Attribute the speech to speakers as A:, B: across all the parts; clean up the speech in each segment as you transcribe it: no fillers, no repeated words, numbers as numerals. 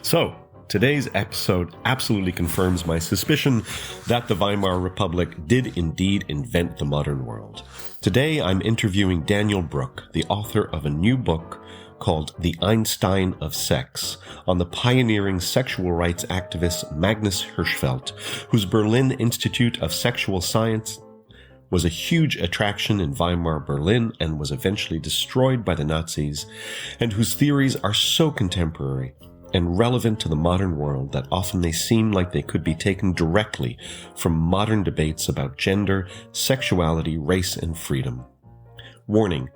A: So, today's episode absolutely confirms my suspicion that the Weimar Republic did indeed invent the modern world. Today, I'm interviewing Daniel Brook, the author of a new book called The Einstein of Sex, on the pioneering sexual rights activist Magnus Hirschfeld, whose Berlin Institute of Sexual Science was a huge attraction in Weimar Berlin and was eventually destroyed by the Nazis, and whose theories are so contemporary and relevant to the modern world that often they seem like they could be taken directly from modern debates about gender, sexuality, race, and freedom. Warning.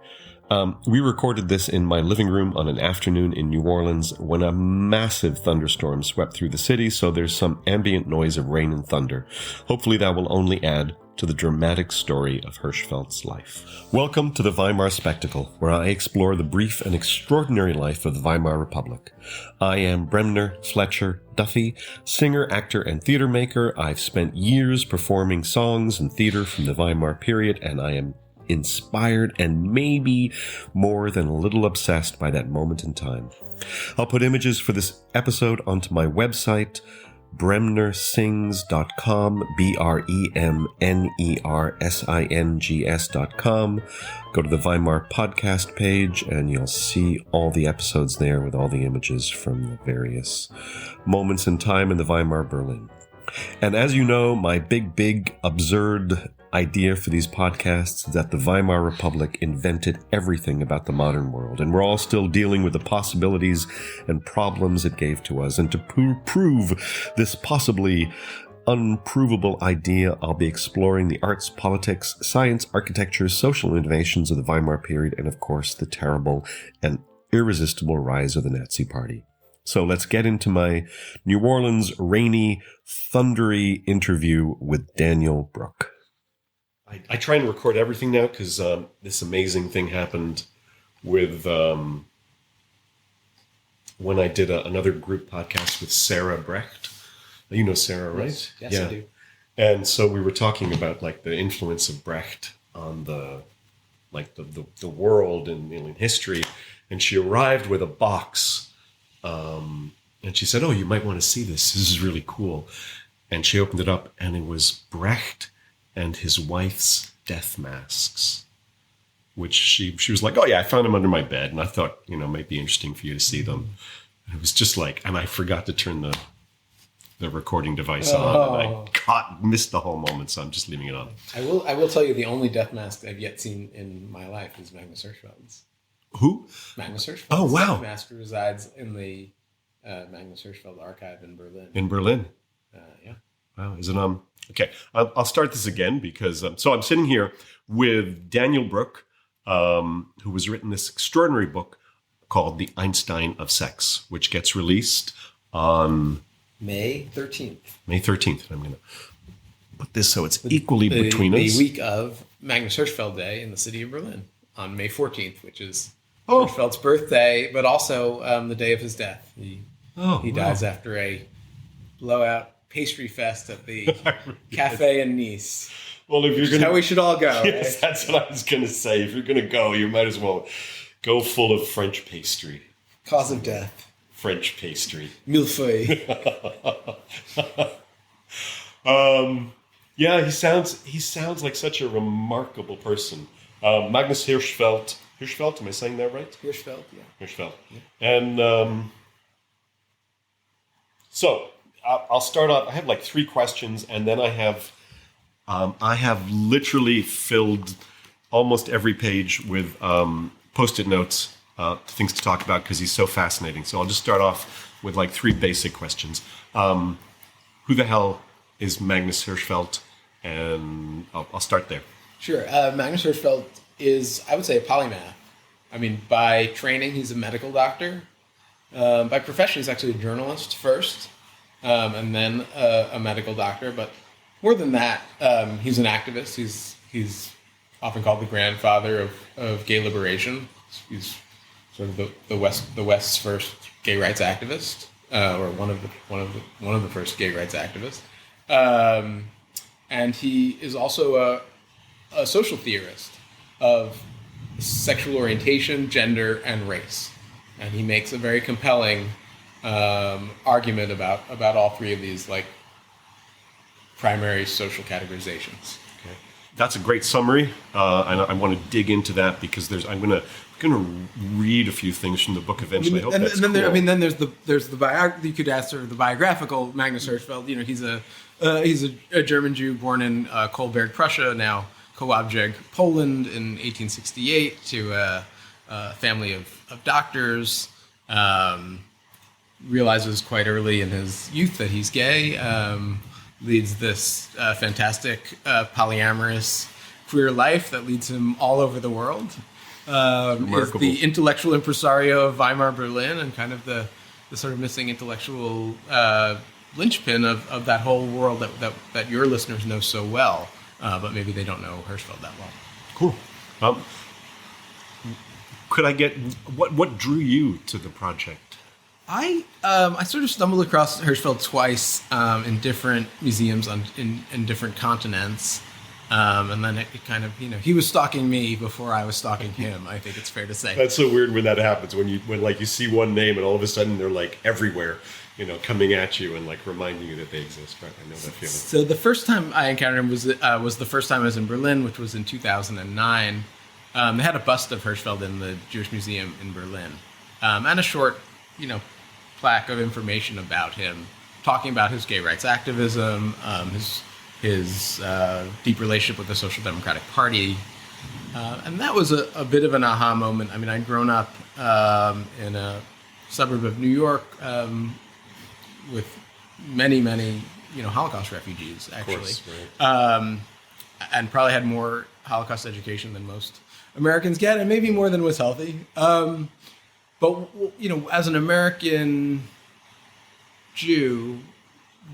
A: We recorded this in my living room on an afternoon in New Orleans when a massive thunderstorm swept through the city, so there's some ambient noise of rain and thunder. Hopefully that will only add to the dramatic story of Hirschfeld's life. Welcome to the Weimar Spectacle, where I explore the brief and extraordinary life of the Weimar Republic. I am Bremner Fletcher Duffy, singer, actor, and theater maker. I've spent years performing songs and theater from the Weimar period, and I am inspired and maybe more than a little obsessed by that moment in time. I'll put images for this episode onto my website, bremnersings.com, BREMNERSINGS.com. Go to the Weimar podcast page and you'll see all the episodes there with all the images from the various moments in time in the Weimar Berlin. And as you know, my big, absurd idea for these podcasts is that the Weimar Republic invented everything about the modern world, and we're all still dealing with the possibilities and problems it gave to us. And to prove this possibly unprovable idea, I'll be exploring the arts, politics, science, architecture, social innovations of the Weimar period, and of course, the terrible and irresistible rise of the Nazi Party. So let's get into my New Orleans rainy, thundery interview with Daniel Brook. I try and record everything now because this amazing thing happened with when I did another group podcast with Sarah Brecht. You know Sarah, right?
B: Yes, yeah. I do.
A: And so we were talking about like the influence of Brecht on the world and in history. And she arrived with a box, and she said, "Oh, you might want to see this. This is really cool." And she opened it up, and it was Brecht and his wife's death masks, which she was like, "Oh yeah, I found them under my bed, and I thought, it might be interesting for you to see them." And it was just like, and I forgot to turn the recording device on, and I missed the whole moment, so I'm just leaving it on.
B: I will tell you the only death mask I've yet seen in my life is Magnus Hirschfeld's.
A: Who?
B: Magnus Hirschfeld.
A: Oh wow!
B: Death mask resides in the Magnus Hirschfeld archive in Berlin.
A: In Berlin.
B: Yeah.
A: Wow. Is it Okay, I'll start this again because so I'm sitting here with Daniel Brook, who has written this extraordinary book called The Einstein of Sex, which gets released on
B: May 13th.
A: May 13th. I'm going to put this so it's equally between us.
B: The week of Magnus Hirschfeld Day in the city of Berlin on May 14th, which is Hirschfeld's birthday, but also the day of his death. He dies after a blowout pastry fest at the cafe in Nice.
A: Well, if you're going
B: how we should all go.
A: Yes, right? That's what I was going to say. If you're going to go, you might as well go full of French pastry.
B: Cause of death.
A: French pastry.
B: Millefeuille.
A: Yeah, he sounds like such a remarkable person. Magnus Hirschfeld. Hirschfeld, am I saying that right?
B: Hirschfeld, yeah.
A: Hirschfeld. Yeah. And so I'll start off. I have like 3 questions, and then I have literally filled almost every page with Post-it notes, things to talk about because he's so fascinating. So I'll just start off with like 3 basic questions. Who the hell is Magnus Hirschfeld? And I'll start there.
B: Sure. Magnus Hirschfeld is, I would say, a polymath. I mean, by training, he's a medical doctor. By profession, he's actually a journalist first, and then a medical doctor. But more than that, he's an activist. He's often called the grandfather of gay liberation. He's sort of the West's first gay rights activist, or one of the first gay rights activists. and he is also a social theorist of sexual orientation, gender, and race. And he makes a very compelling argument about all three of these like primary social categorizations.
A: Okay. That's a great summary, and I want to dig into that because I'm going to read a few things from the book eventually.
B: Then there's the you could ask sort of the biographical Magnus Hirschfeld. You know, he's a German Jew born in Kolberg, Prussia, now Kowabjeg, Poland, in 1868 to a family of doctors. Realizes quite early in his youth that he's gay. Leads this fantastic polyamorous queer life that leads him all over the world. Is the intellectual impresario of Weimar Berlin and kind of the sort of missing intellectual linchpin of that whole world that your listeners know so well, but maybe they don't know Hirschfeld that well.
A: Cool. Could I get what drew you to the project?
B: I sort of stumbled across Hirschfeld twice in different museums in different continents. And then it kind of, he was stalking me before I was stalking him. I think it's fair to say.
A: That's so weird when that happens. When you see one name and all of a sudden they're like everywhere, coming at you and like reminding you that they exist. Right? I know that feeling. So
B: the first time I encountered him was the first time I was in Berlin, which was in 2009. They had a bust of Hirschfeld in the Jewish Museum in Berlin, and a short, plaque of information about him, talking about his gay rights activism, his deep relationship with the Social Democratic Party. And that was a bit of an aha moment. I mean, I'd grown up in a suburb of New York with many, many, Holocaust refugees, actually.
A: Of course, right.
B: And probably had more Holocaust education than most Americans get, and maybe more than was healthy. But, as an American Jew,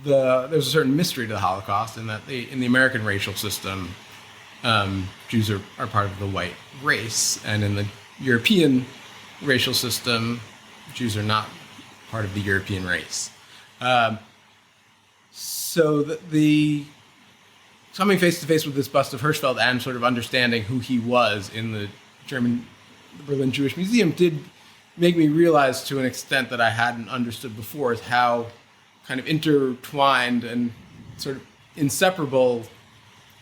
B: there's a certain mystery to the Holocaust in that in the American racial system, Jews are part of the white race, and in the European racial system, Jews are not part of the European race. So the coming face to face with this bust of Hirschfeld and sort of understanding who he was in the Berlin Jewish Museum did make me realize to an extent that I hadn't understood before is how kind of intertwined and sort of inseparable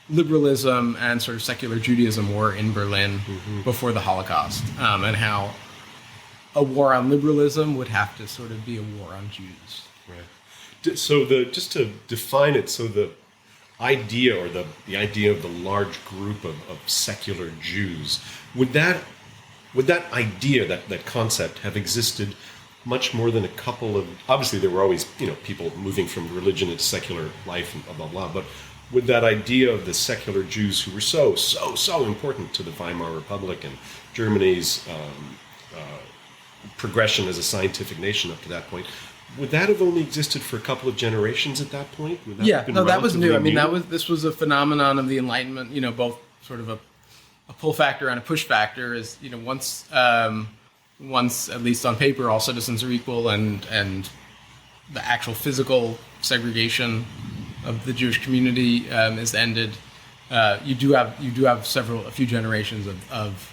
B: liberalism and sort of secular Judaism were in Berlin before the Holocaust, and how a war on liberalism would have to sort of be a war on Jews.
A: Right. So just to define it, so the idea or the idea of the large group of secular Jews, would that idea, that concept, have existed much more than a couple of... Obviously, there were always, people moving from religion into secular life and blah, blah, blah. But would that idea of the secular Jews who were so important to the Weimar Republic and Germany's progression as a scientific nation up to that point, would that have only existed for a couple of generations at that point?
B: That was new. I mean, this was a phenomenon of the Enlightenment, both sort of a pull factor and a push factor is, once at least on paper all citizens are equal and the actual physical segregation of the Jewish community is ended, you do have a few generations of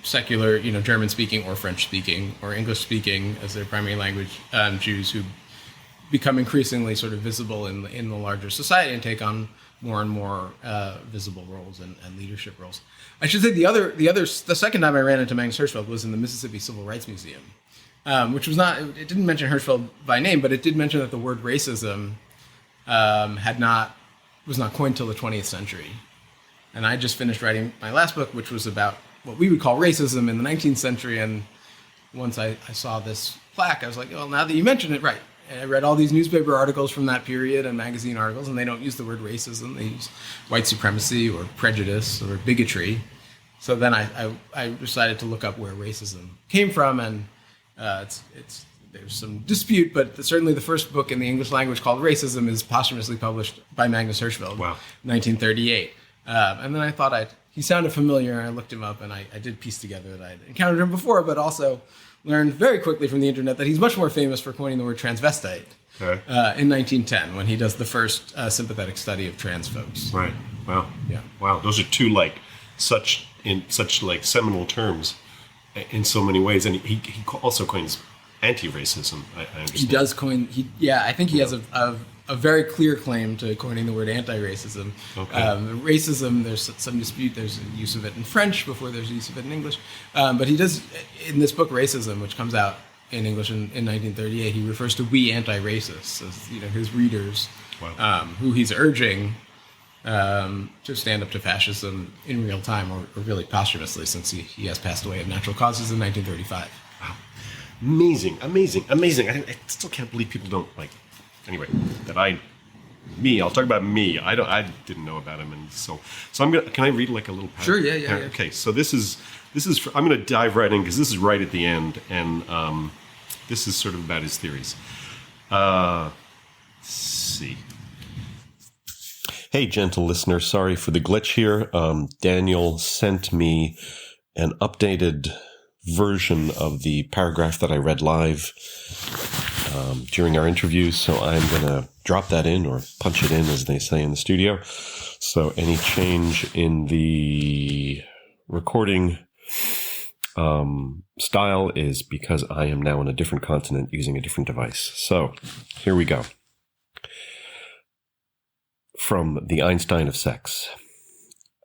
B: secular, German speaking or French speaking or English speaking as their primary language Jews who become increasingly sort of visible in the larger society and take on more and more visible roles and leadership roles. I should say the second time I ran into Magnus Hirschfeld was in the Mississippi Civil Rights Museum, which was not, it didn't mention Hirschfeld by name, but it did mention that the word racism was not coined till the 20th century. And I just finished writing my last book, which was about what we would call racism in the 19th century. And once I saw this plaque, I was like, well, now that you mention it, right. And I read all these newspaper articles from that period and magazine articles, and they don't use the word racism. They use white supremacy or prejudice or bigotry. So then I decided to look up where racism came from, and there's some dispute, but certainly the first book in the English language called Racism is posthumously published by Magnus Hirschfeld,
A: wow.
B: 1938. And then I thought he sounded familiar, and I looked him up, and I did piece together that I'd encountered him before, but also learned very quickly from the internet that he's much more famous for coining the word transvestite,
A: Okay.
B: In 1910 when he does the first sympathetic study of trans folks.
A: Right. Wow.
B: Yeah.
A: Wow. Those are two such seminal terms in so many ways, and he also coins anti-racism. I understand.
B: He does coin. I think he has a very clear claim to coining the word anti-racism.
A: Okay.
B: Racism, there's some dispute. There's a use of it in French before there's a use of it in English. But he does, in this book, Racism, which comes out in English in 1938, he refers to we anti-racists as his readers,
A: wow.
B: Who he's urging to stand up to fascism in real time, or really posthumously, since he has passed away of natural causes in 1935.
A: Wow. Amazing. I still can't believe people don't like. Anyway, I'll talk about me. I didn't know about him, and so I'm gonna. Can I read like a little paragraph?
B: Sure. Yeah.
A: Okay. So this is. I'm going to dive right in because this is right at the end, and this is sort of about his theories. Let's see. Hey, gentle listener, sorry for the glitch here. Daniel sent me an updated version of the paragraph that I read live during our interview, so I'm going to drop that in, or punch it in, as they say in the studio. So any change in the recording style is because I am now on a different continent using a different device. So here we go. From the Einstein of Sex.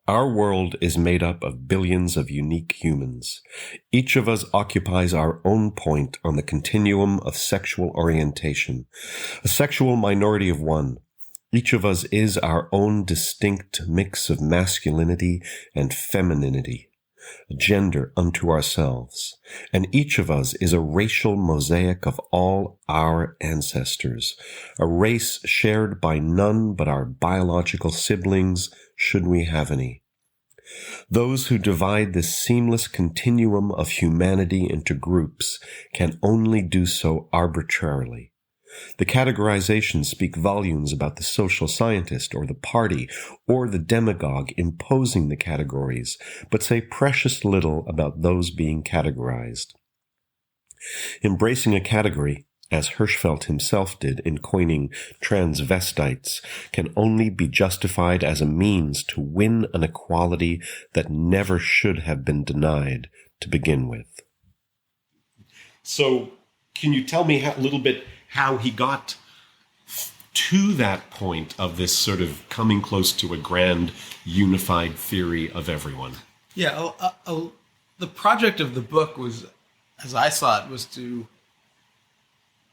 A: Our world is made up of billions of unique humans. Each of us occupies our own point on the continuum of sexual orientation, a sexual minority of one. Each of us is our own distinct mix of masculinity and femininity, a gender unto ourselves, and each of us is a racial mosaic of all our ancestors, a race shared by none but our biological siblings, should we have any. Those who divide this seamless continuum of humanity into groups can only do so arbitrarily. The categorizations speak volumes about the social scientist or the party or the demagogue imposing the categories, but say precious little about those being categorized. Embracing a category, as Hirschfeld himself did in coining transvestites, can only be justified as a means to win an equality that never should have been denied to begin with. So, can you tell me a little bit how he got to that point of this sort of coming close to a grand unified theory of everyone?
B: Yeah, the project of the book was, as I saw it, was to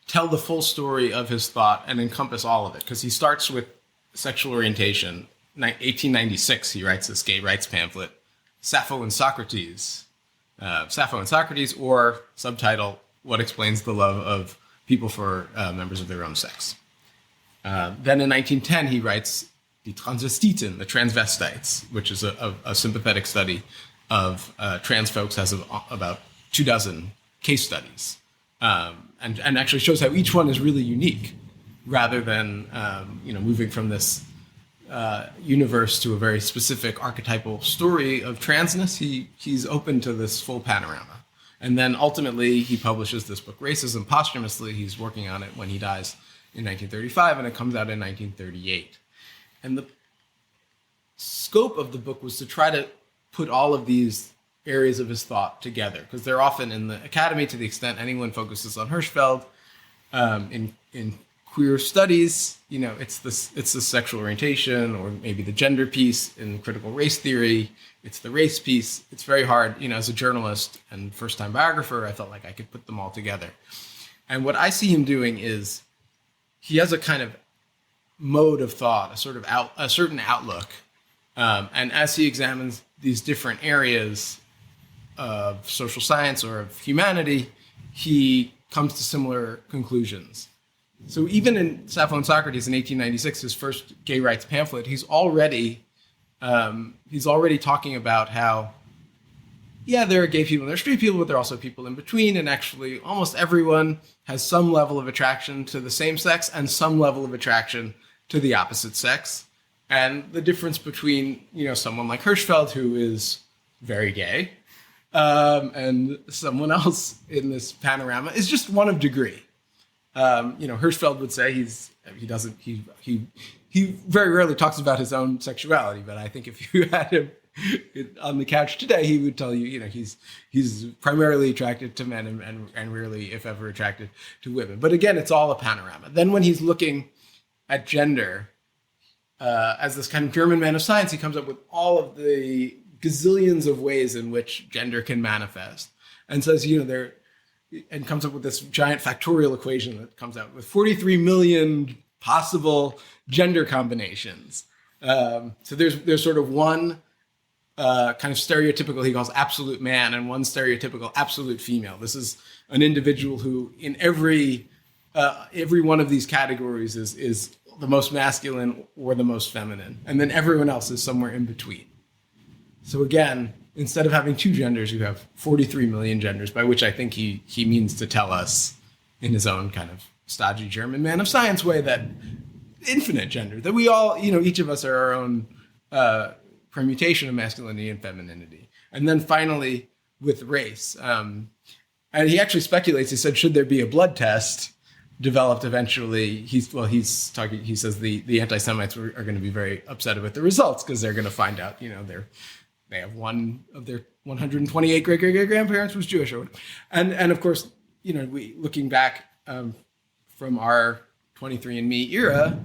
B: tell the full story of his thought and encompass all of it. Because he starts with sexual orientation. 1896, he writes this gay rights pamphlet, Sappho and Socrates. Or subtitle, What Explains the Love of People for Members of Their Own Sex. Then in 1910, he writes Die Transvestiten, the transvestites, which is a sympathetic study of trans folks, has about 24 case studies, and actually shows how each one is really unique, rather than moving from this universe to a very specific archetypal story of transness. He's open to this full panorama. And then ultimately, he publishes this book, Racism, posthumously. He's working on it when he dies in 1935, and it comes out in 1938. And the scope of the book was to try to put all of these areas of his thought together, because they're often in the academy, to the extent anyone focuses on Hirschfeld. In queer studies, it's the sexual orientation, or maybe the gender piece. In critical race theory, it's the race piece. It's very hard, as a journalist and first-time biographer, I felt like I could put them all together. And what I see him doing is he has a kind of mode of thought, a certain outlook. And as he examines these different areas of social science or of humanity, he comes to similar conclusions. So even in Sappho and Socrates in 1896, his first gay rights pamphlet, he's already talking about how, there are gay people and there are straight people, but there are also people in between, and actually almost everyone has some level of attraction to the same sex and some level of attraction to the opposite sex. And the difference between, someone like Hirschfeld, who is very gay, and someone else in this panorama is just one of degree. Hirschfeld would say he very rarely talks about his own sexuality, but I think if you had him on the couch today, he would tell you, he's primarily attracted to men and rarely, if ever, attracted to women. But again, it's all a panorama. Then when he's looking at gender, as this kind of German man of science, he comes up with all of the gazillions of ways in which gender can manifest, and says, and comes up with this giant factorial equation that comes out with 43 million possible gender combinations. So there's sort of one kind of stereotypical, he calls absolute man, and one stereotypical absolute female. This is an individual who, in every one of these categories, is the most masculine or the most feminine, and then everyone else is somewhere in between. So again, instead of having two genders, you have 43 million genders, by which I think he means to tell us, in his own kind of stodgy German man of science way, that infinite gender, that we all, each of us are our own permutation of masculinity and femininity. And then finally, with race, and he actually speculates, he said, should there be a blood test developed eventually? He says the anti-Semites are going to be very upset with the results, because they're going to find out, they have one of their 128 great-great-great-grandparents was Jewish. And of course, we looking back from our 23andMe era,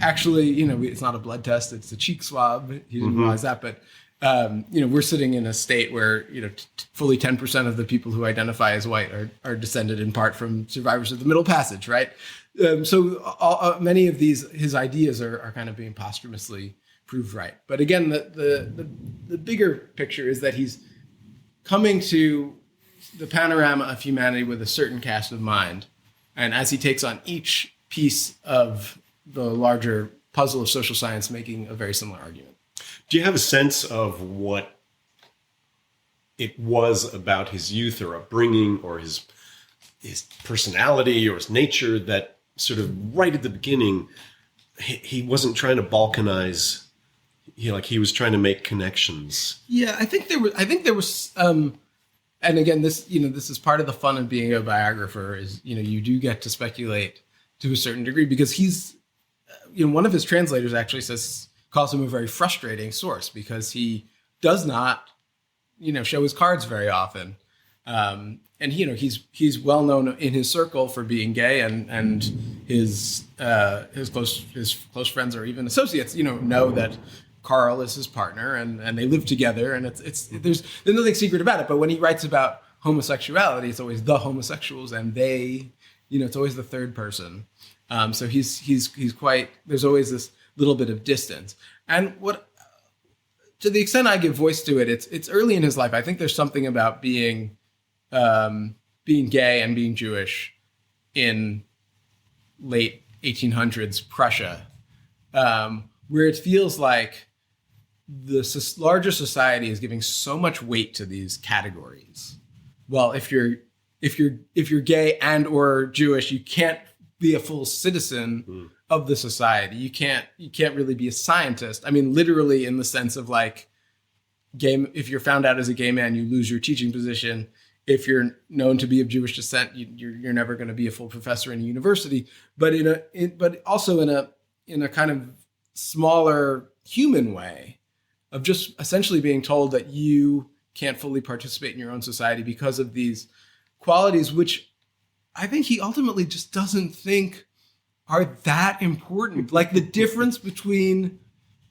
B: actually, it's not a blood test, it's a cheek swab. He didn't realize that, but, we're sitting in a state where, fully 10% of the people who identify as white are descended in part from survivors of the Middle Passage, right? So many of his ideas are kind of being posthumously proved right. But again, the bigger picture is that he's coming to the panorama of humanity with a certain cast of mind. And as he takes on each piece of the larger puzzle of social science, making a very similar argument.
A: Do you have a sense of what it was about his youth or upbringing or his personality or his nature that sort of right at the beginning, he wasn't trying to balkanize, he was trying to make connections?
B: Yeah, I think there was, and again, this is part of the fun of being a biographer is, you do get to speculate to a certain degree, because he's, one of his translators actually calls him a very frustrating source, because he does not, show his cards very often. And he's well known in his circle for being gay, and his close friends or even associates, know that Carl is his partner, and they live together, and there's nothing secret about it. But when he writes about homosexuality, it's always the homosexuals, and they, it's always the third person. So he's quite, there's always this little bit of distance. And to the extent I give voice to it, it's early in his life. I think there's something about being gay and being Jewish in late 1800s Prussia, where it feels like the larger society is giving so much weight to these categories. Well, if you're gay and or Jewish, you can't be a full citizen of the society. You can't really be a scientist. I mean, literally in the sense of like, if you're found out as a gay man, you lose your teaching position. If you're known to be of Jewish descent, you're never going to be a full professor in a university. But but also in a kind of smaller human way of just essentially being told that you can't fully participate in your own society because of these qualities, which I think he ultimately just doesn't think are that important. Like the difference between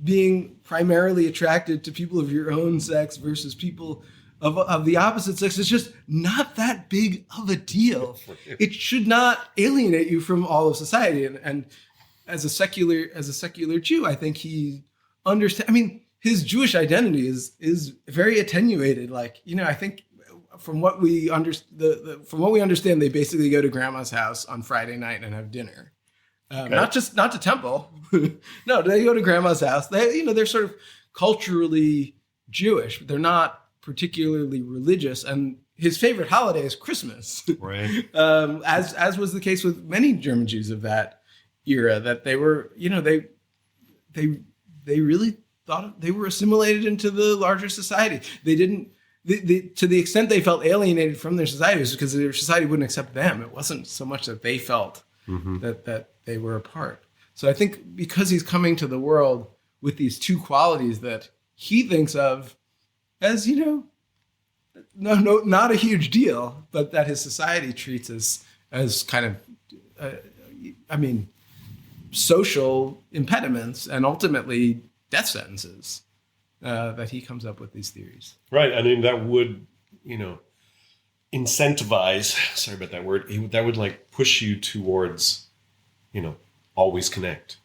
B: being primarily attracted to people of your own sex versus people of the opposite sex is just not that big of a deal. It should not alienate you from all of society. And as a secular Jew, I think he understands. I mean, his Jewish identity is very attenuated. Like, I think from what we understand, they basically go to grandma's house on Friday night and have dinner. Okay. Not to temple. No, they go to grandma's house. They're sort of culturally Jewish, but they're not particularly religious. And his favorite holiday is Christmas.
A: Right.
B: As was the case with many German Jews of that era, that they were, they really thought they were assimilated into the larger society. They to the extent they felt alienated from their society was because their society wouldn't accept them. It wasn't so much that they felt that they were apart. So I think because he's coming to the world with these two qualities that he thinks of as, not a huge deal, but that his society treats as kind of, social impediments and ultimately death sentences, that he comes up with these theories.
A: Right. I mean, that would, incentivize, sorry about that word, that would like push you towards, always connect.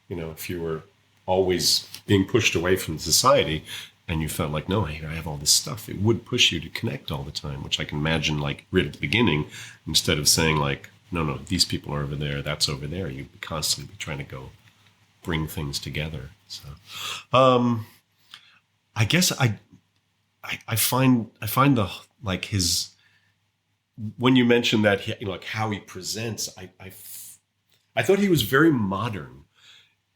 A: If you were always being pushed away from society and you felt like, no, I have all this stuff, it would push you to connect all the time, which I can imagine like right at the beginning, instead of saying like, no, these people are over there, that's over there, you'd constantly be trying to go bring things together. So, I guess I find the, like his, when you mentioned that, like how he presents, I thought he was very modern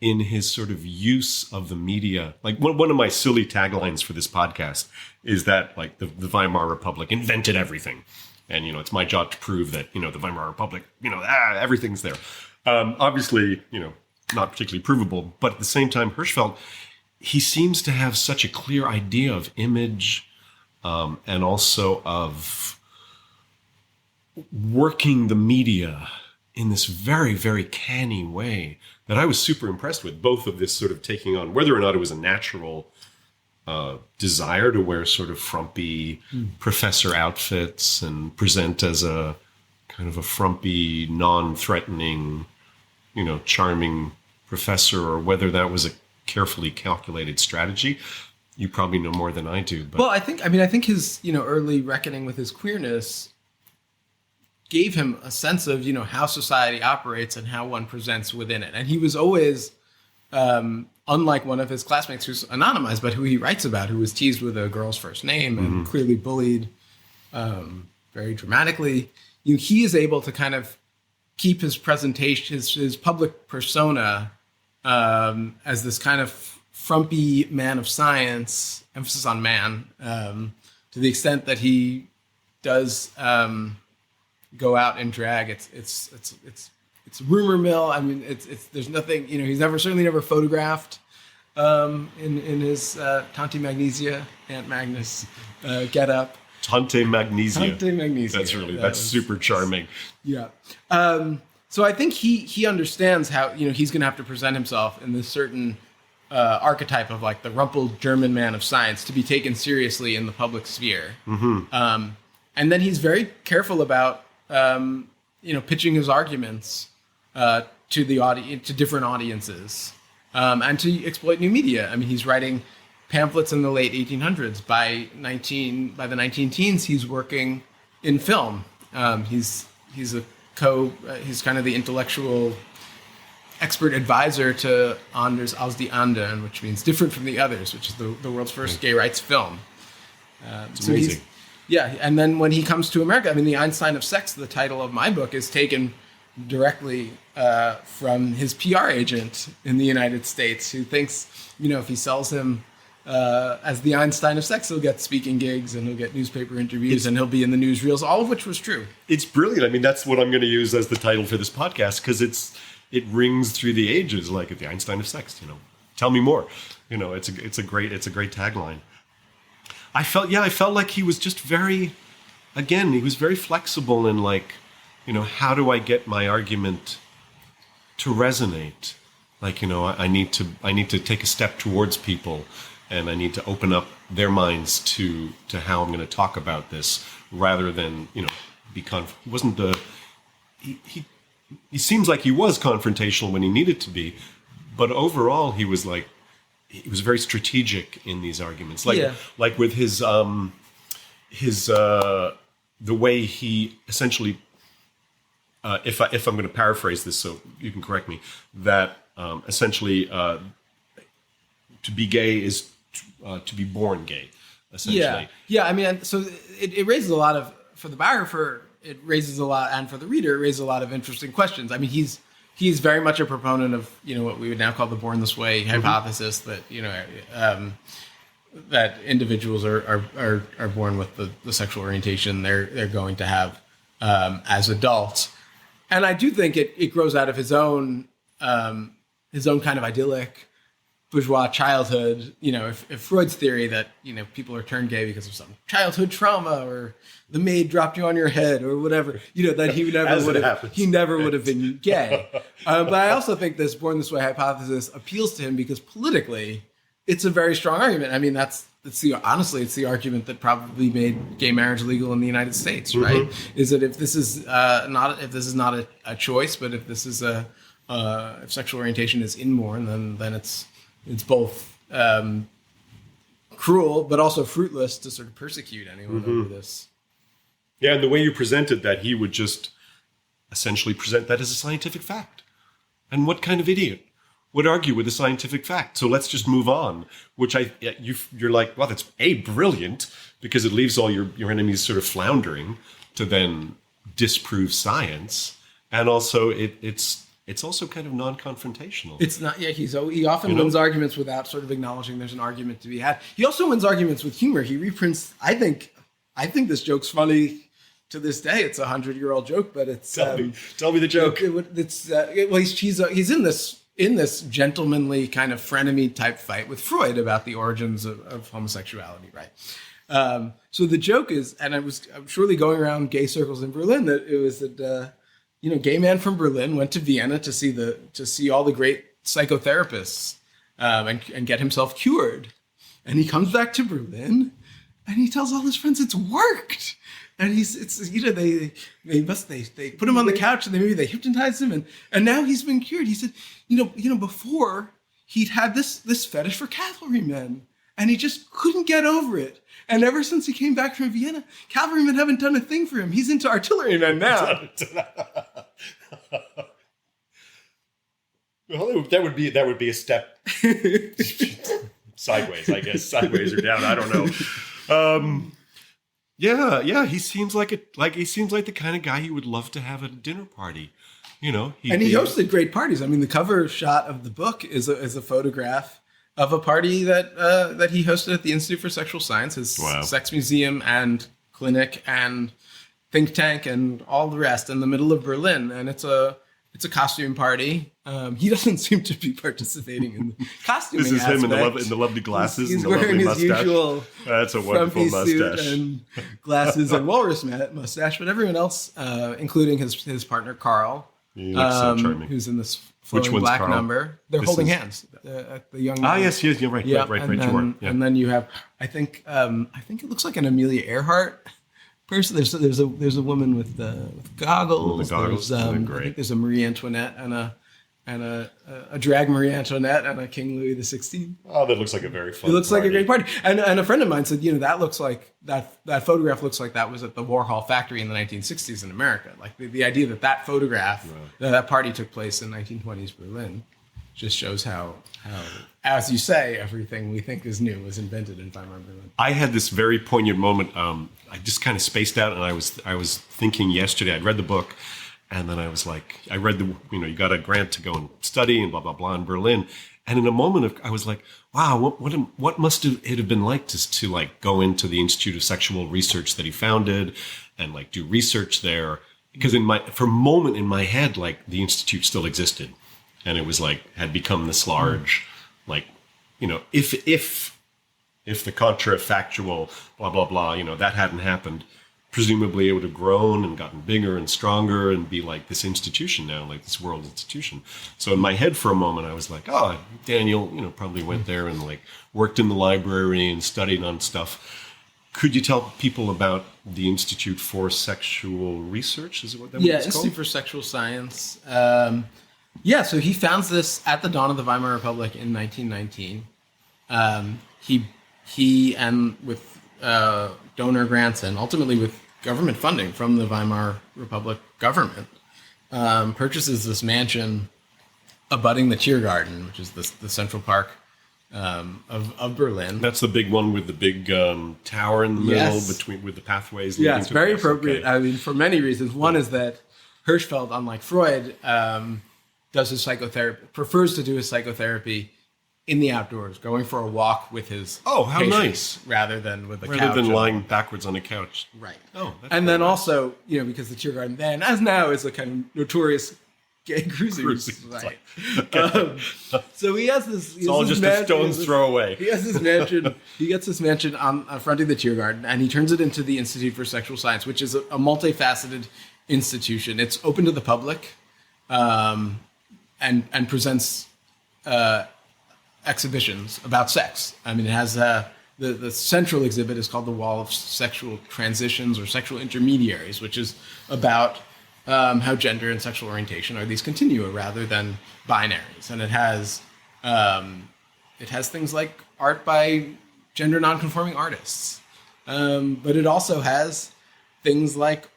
A: in his sort of use of the media. Like one of my silly taglines for this podcast is that like the Weimar Republic invented everything. And, it's my job to prove that, the Weimar Republic, everything's there. Obviously, not particularly provable, but at the same time, Hirschfeld, he seems to have such a clear idea of image, and also of working the media in this very, very canny way that I was super impressed with, both of this sort of taking on, whether or not it was a natural desire to wear sort of frumpy professor outfits and present as a kind of a frumpy, non-threatening, charming professor, or whether that was a carefully calculated strategy. You probably know more than I do. But.
B: Well, I think his, early reckoning with his queerness gave him a sense of, how society operates and how one presents within it. And he was always, unlike one of his classmates who's anonymized, but who he writes about, who was teased with a girl's first name and clearly bullied very dramatically, he is able to kind of keep his presentation, his public persona, as this kind of frumpy man of science, emphasis on man, to the extent that he does go out and drag. It's rumor mill. I mean, there's nothing. He's certainly never photographed in his Tante Magnesia, Aunt Magnus getup.
A: Tante Magnesia.
B: Tante Magnesia.
A: That's super charming.
B: Yeah. So I think he understands how he's going to have to present himself in this certain archetype of like the rumpled German man of science to be taken seriously in the public sphere. And then he's very careful about pitching his arguments to the audience, to different audiences, and to exploit new media. I mean, he's writing pamphlets in the late 1800s. By the 19-teens, he's working in film. He's kind of the intellectual expert advisor to Anders als die anderen, which means different from the others, which is the world's first gay rights film.
A: It's amazing.
B: And then when he comes to America, I mean, the Einstein of Sex, the title of my book, is taken directly from his PR agent in the United States, who thinks, if he sells him as the Einstein of Sex, he'll get speaking gigs and he'll get newspaper interviews and he'll be in the newsreels, all of which was true.
A: It's brilliant. I mean, that's what I'm going to use as the title for this podcast, because it rings through the ages, like the Einstein of Sex. Tell me more. It's a great tagline. I felt like he was just he was very flexible in like, how do I get my argument to resonate? Like, I need to take a step towards people, and I need to open up their minds to how I'm going to talk about this, rather than, he seems like he was confrontational when he needed to be, but overall he was very strategic in these arguments. Like with his the way he essentially, if I'm going to paraphrase this, so you can correct me, that essentially to be gay is to be born gay, essentially.
B: Yeah. I mean, so it raises a lot of, for the biographer, it raises a lot, and for the reader, it raises a lot of interesting questions. I mean, he's very much a proponent of what we would now call the born this way hypothesis, that individuals are born with the sexual orientation they're going to have as adults. And I do think it grows out of his own kind of idyllic bourgeois childhood. If Freud's theory that, people are turned gay because of some childhood trauma or the maid dropped you on your head or whatever, that he never would have been gay. But I also think this born this way hypothesis appeals to him because politically it's a very strong argument. I mean, honestly, it's the argument that probably made gay marriage legal in the United States, right? Is that if this is not a choice, but if this is if sexual orientation is inborn, then it's both cruel but also fruitless to sort of persecute anyone over this.
A: Yeah, and the way you presented that, he would just essentially present that as a scientific fact. And what kind of idiot would argue with a scientific fact? So let's just move on, which you're like, well, that's brilliant, because it leaves all your enemies sort of floundering to then disprove science. And also it's also kind of non-confrontational.
B: It's not, he often wins arguments without sort of acknowledging there's an argument to be had. He also wins arguments with humor. He reprints, I think this joke's funny to this day. It's a 100-year-old joke, but it's...
A: Tell me the joke.
B: He's in this gentlemanly kind of frenemy type fight with Freud about the origins of homosexuality, right? So the joke is, and I'm surely going around gay circles in Berlin, that it was that gay man from Berlin went to Vienna to see all the great psychotherapists and get himself cured, and he comes back to Berlin and he tells all his friends it's worked. And they put him on the couch and maybe they hypnotized him and now he's been cured. He said, before he'd had this fetish for cavalrymen and he just couldn't get over it. And ever since he came back from Vienna, cavalrymen haven't done a thing for him. He's into artillerymen now.
A: Well, that would be a step sideways, I guess. Sideways or down, I don't know. Yeah, he seems like the kind of guy you would love to have at a dinner party. He
B: hosted great parties. I mean, the cover shot of the book is a photograph of a party that he hosted at the Institute for Sexual Science, his sex museum and clinic and think tank and all the rest in the middle of Berlin. And it's a costume party. He doesn't seem to be participating in the costuming
A: This is
B: aspect.
A: him in the lovely glasses
B: He's
A: and the
B: wearing
A: lovely
B: his
A: mustache.
B: usual
A: That's a wonderful mustache.
B: Suit and glasses and walrus mustache. But everyone else, including his partner Carl,
A: he looks so charming.
B: Who's in this flowing black
A: Carl?
B: number. They're holding hands. The young.
A: Yes, you're right.
B: Yeah,
A: right.
B: And
A: you
B: then,
A: are. Yeah.
B: And then you have, I think it looks like an Amelia Earhart person. There's a woman with goggles.
A: With the goggles,
B: I think there's a Marie Antoinette and a drag Marie Antoinette and a King Louis XVI.
A: Oh, that looks like a very fun.
B: It looks
A: party.
B: like a great party. And a friend of mine said, that looks like that photograph looks like that was at the Warhol factory in the 1960s in America. Like the idea that photograph, that party took place in 1920s Berlin, just shows how, as you say, everything we think is new was invented in Weimar Berlin.
A: I had this very poignant moment. I just kind of spaced out, and I was thinking yesterday. I'd read the book, and then I was like, I read you got a grant to go and study and blah blah blah in Berlin, and in a moment I was like, wow, what must it have been like to like go into the Institute of Sexual Research that he founded and like do research there, because for a moment in my head, like the institute still existed. And it was like, had become this large, like, if the contrafactual, blah, blah, blah, that hadn't happened, presumably it would have grown and gotten bigger and stronger and be like this institution now, like this world institution. So in my head for a moment, I was like, oh, Daniel, probably went there and like worked in the library and studied on stuff. Could you tell people about the Institute for Sexual Research? Is it what that was called?
B: Institute for Sexual Science. So he founds this at the dawn of the Weimar Republic in 1919. He and with donor grants and ultimately with government funding from the Weimar Republic government, purchases this mansion abutting the Tiergarten, which is the Central Park of Berlin.
A: That's the big one with the big tower in the middle with the pathways.
B: Yeah, it's very appropriate. Okay. I mean, for many reasons. One is that Hirschfeld, unlike Freud, does his psychotherapy, prefers to do his psychotherapy in the outdoors, going for a walk with his
A: Oh, how
B: patients
A: nice.
B: rather than with a couch.
A: Rather than lying backwards on a couch.
B: Right.
A: Oh, that's
B: and then
A: nice.
B: also, because the Tear Garden then, as now, is a kind of notorious gay cruising site.
A: Okay.
B: So he has this...
A: It's all just a stone's throw away.
B: He has this mansion. He gets this mansion on fronting the Tear Garden, and he turns it into the Institute for Sexual Science, which is a multifaceted institution. It's open to the public, and presents exhibitions about sex. I mean, it has the central exhibit is called The Wall of Sexual Transitions or Sexual Intermediaries, which is about how gender and sexual orientation are these continua rather than binaries. And it has things like art by gender nonconforming artists. But it also has things like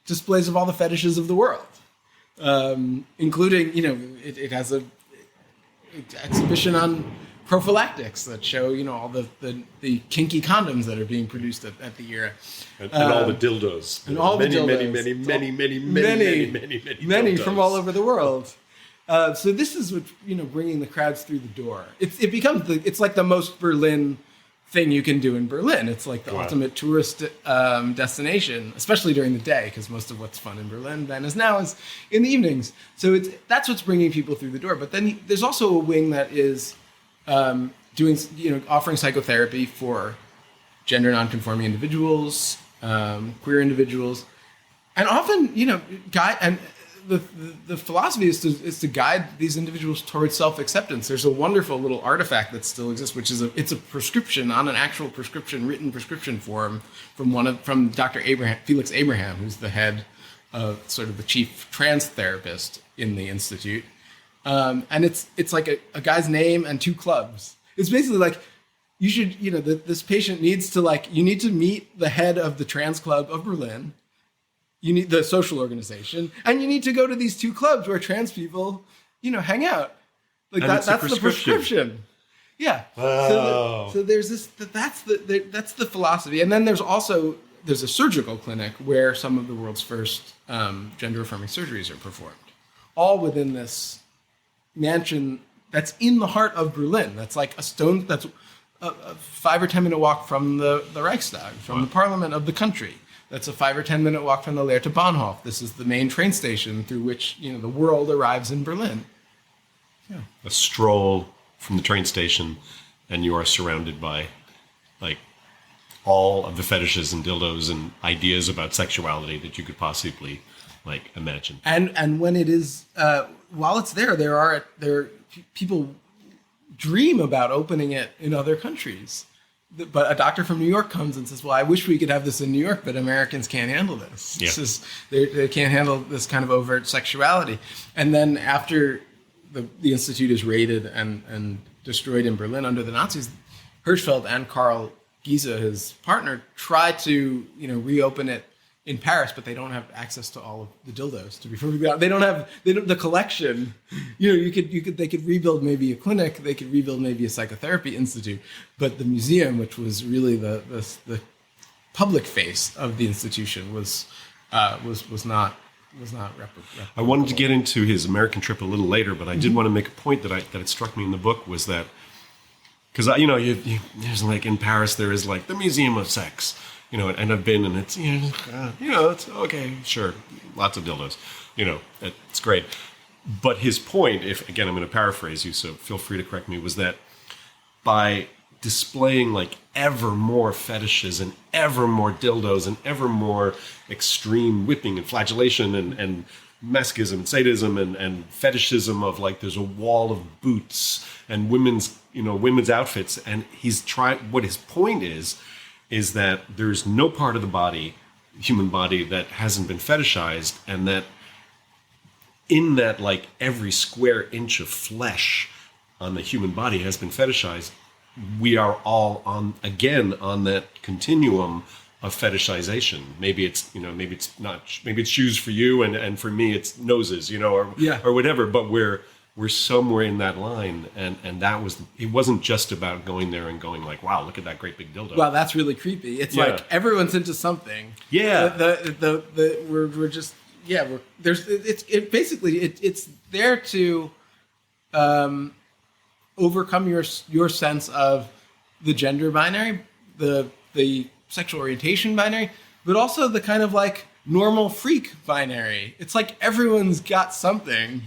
B: displays of all the fetishes of the world, including, it has a exhibition on prophylactics that show, all the kinky condoms that are being produced at the era.
A: And all the dildos.
B: And all the dildos. Many
A: dildos.
B: from all over the world. So this is what, bringing the crowds through the door. It becomes it's like the most Berlin thing you can do in Berlin. It's like the ultimate tourist destination, especially during the day, because most of what's fun in Berlin then is in the evenings. So that's what's bringing people through the door. But then there's also a wing that is doing, offering psychotherapy for gender nonconforming individuals, queer individuals, and often, the philosophy is to guide these individuals towards self-acceptance. There's a wonderful little artifact that still exists, which is it's a prescription on an actual written prescription form from Dr. Felix Abraham, who's the head of sort of the chief trans therapist in the institute. And it's like a guy's name and two clubs. It's basically like you should, this patient needs to you need to meet the head of the trans club of Berlin. You need the social organization, and you need to go to these two clubs where trans people, hang out. That's the prescription. Yeah.
A: Wow.
B: So there's this. That's the philosophy, and then there's a surgical clinic where some of the world's first gender affirming surgeries are performed, all within this mansion that's in the heart of Berlin. That's like a stone. That's a 5 or 10 minute walk from the Reichstag, from the parliament of the country. That's a 5 or 10 minute walk from the Lehrte Bahnhof. This is the main train station through which the world arrives in Berlin. Yeah.
A: A stroll from the train station, and you are surrounded by all of the fetishes and dildos and ideas about sexuality that you could possibly imagine.
B: And when it is while it's there people dream about opening it in other countries. But a doctor from New York comes and says, well, I wish we could have this in New York, but Americans can't handle this.
A: Yeah.
B: They can't handle this kind of overt sexuality. And then after the Institute is raided and destroyed in Berlin under the Nazis, Hirschfeld and Karl Giese, his partner, try to reopen it in Paris, but they don't have access to all of the dildos. To be perfectly honest, they don't have the collection. They could rebuild maybe a clinic, they could rebuild maybe a psychotherapy institute, but the museum, which was really the public face of the institution, was not replicable.
A: I wanted to get into his American trip a little later, but I did want to make a point that it struck me in the book was that because there's in Paris there is the Museum of Sex. And I've been, and it's, it's okay, sure, lots of dildos, it's great. But his point, I'm going to paraphrase you, so feel free to correct me, was that by displaying ever more fetishes and ever more dildos and ever more extreme whipping and flagellation and masochism and sadism and fetishism of there's a wall of boots and women's outfits, and what his point is that there's no part of the human body that hasn't been fetishized, and that in that every square inch of flesh on the human body has been fetishized. We are all on that continuum of fetishization. Maybe it's maybe it's shoes for you, and for me it's noses, or whatever, but we're somewhere in that line, and that was, it wasn't just about going there and going wow, look at that great big dildo.
B: Wow, that's really creepy. It's everyone's into something.
A: Yeah.
B: We're just it's there to overcome your sense of the gender binary, the sexual orientation binary, but also the kind of like normal freak binary. It's like everyone's got something.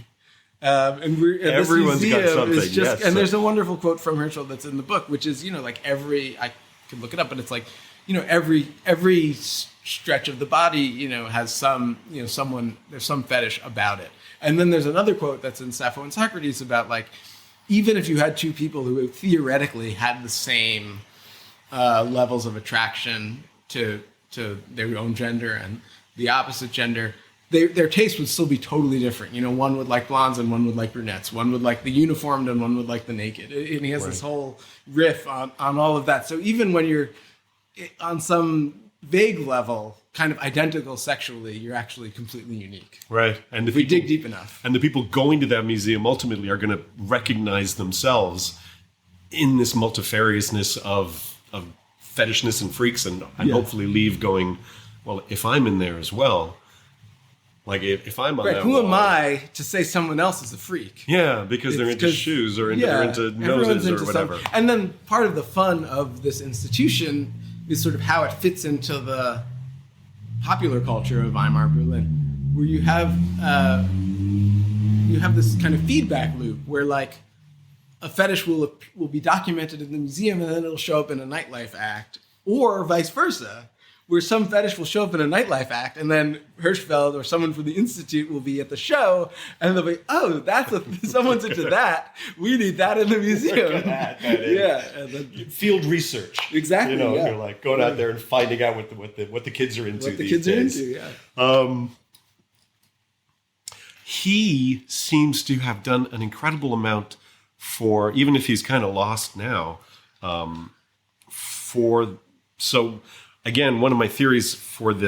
A: Everyone's got something. Yes.
B: And there's a wonderful quote from Hirschfeld that's in the book, which is, like I could look it up, but it's like, every stretch of the body, has some, there's some fetish about it. And then there's another quote that's in Sappho and Socrates about like, even if you had two people who theoretically had the same levels of attraction to their own gender and the opposite gender, their taste would still be totally different. One would like blondes and one would like brunettes. One would like the uniformed and one would like the naked. And he has this whole riff on all of that. So even when you're on some vague level, kind of identical sexually, you're actually completely unique.
A: Right. And
B: if we dig deep enough.
A: And the people going to that museum ultimately are going to recognize themselves in this multifariousness of fetishness and freaks and hopefully leave going, well, if I'm in there as well, like if I'm on that
B: who
A: wall,
B: am I to say someone else is a freak?
A: Yeah, because they're into shoes or they're into noses or whatever.
B: And then part of the fun of this institution is sort of how it fits into the popular culture of Weimar Berlin, where you have this kind of feedback loop where like a fetish will be documented in the museum and then it'll show up in a nightlife act, or vice versa, where some fetish will show up in a nightlife act and then Hirschfeld or someone from the Institute will be at the show and they'll be, oh, someone's into that. We need that in the museum.
A: Field research.
B: Exactly.
A: You're like going out there and finding out what the kids are into these days. He seems to have done an incredible amount for, even if he's kind of lost now, again, one of my theories for and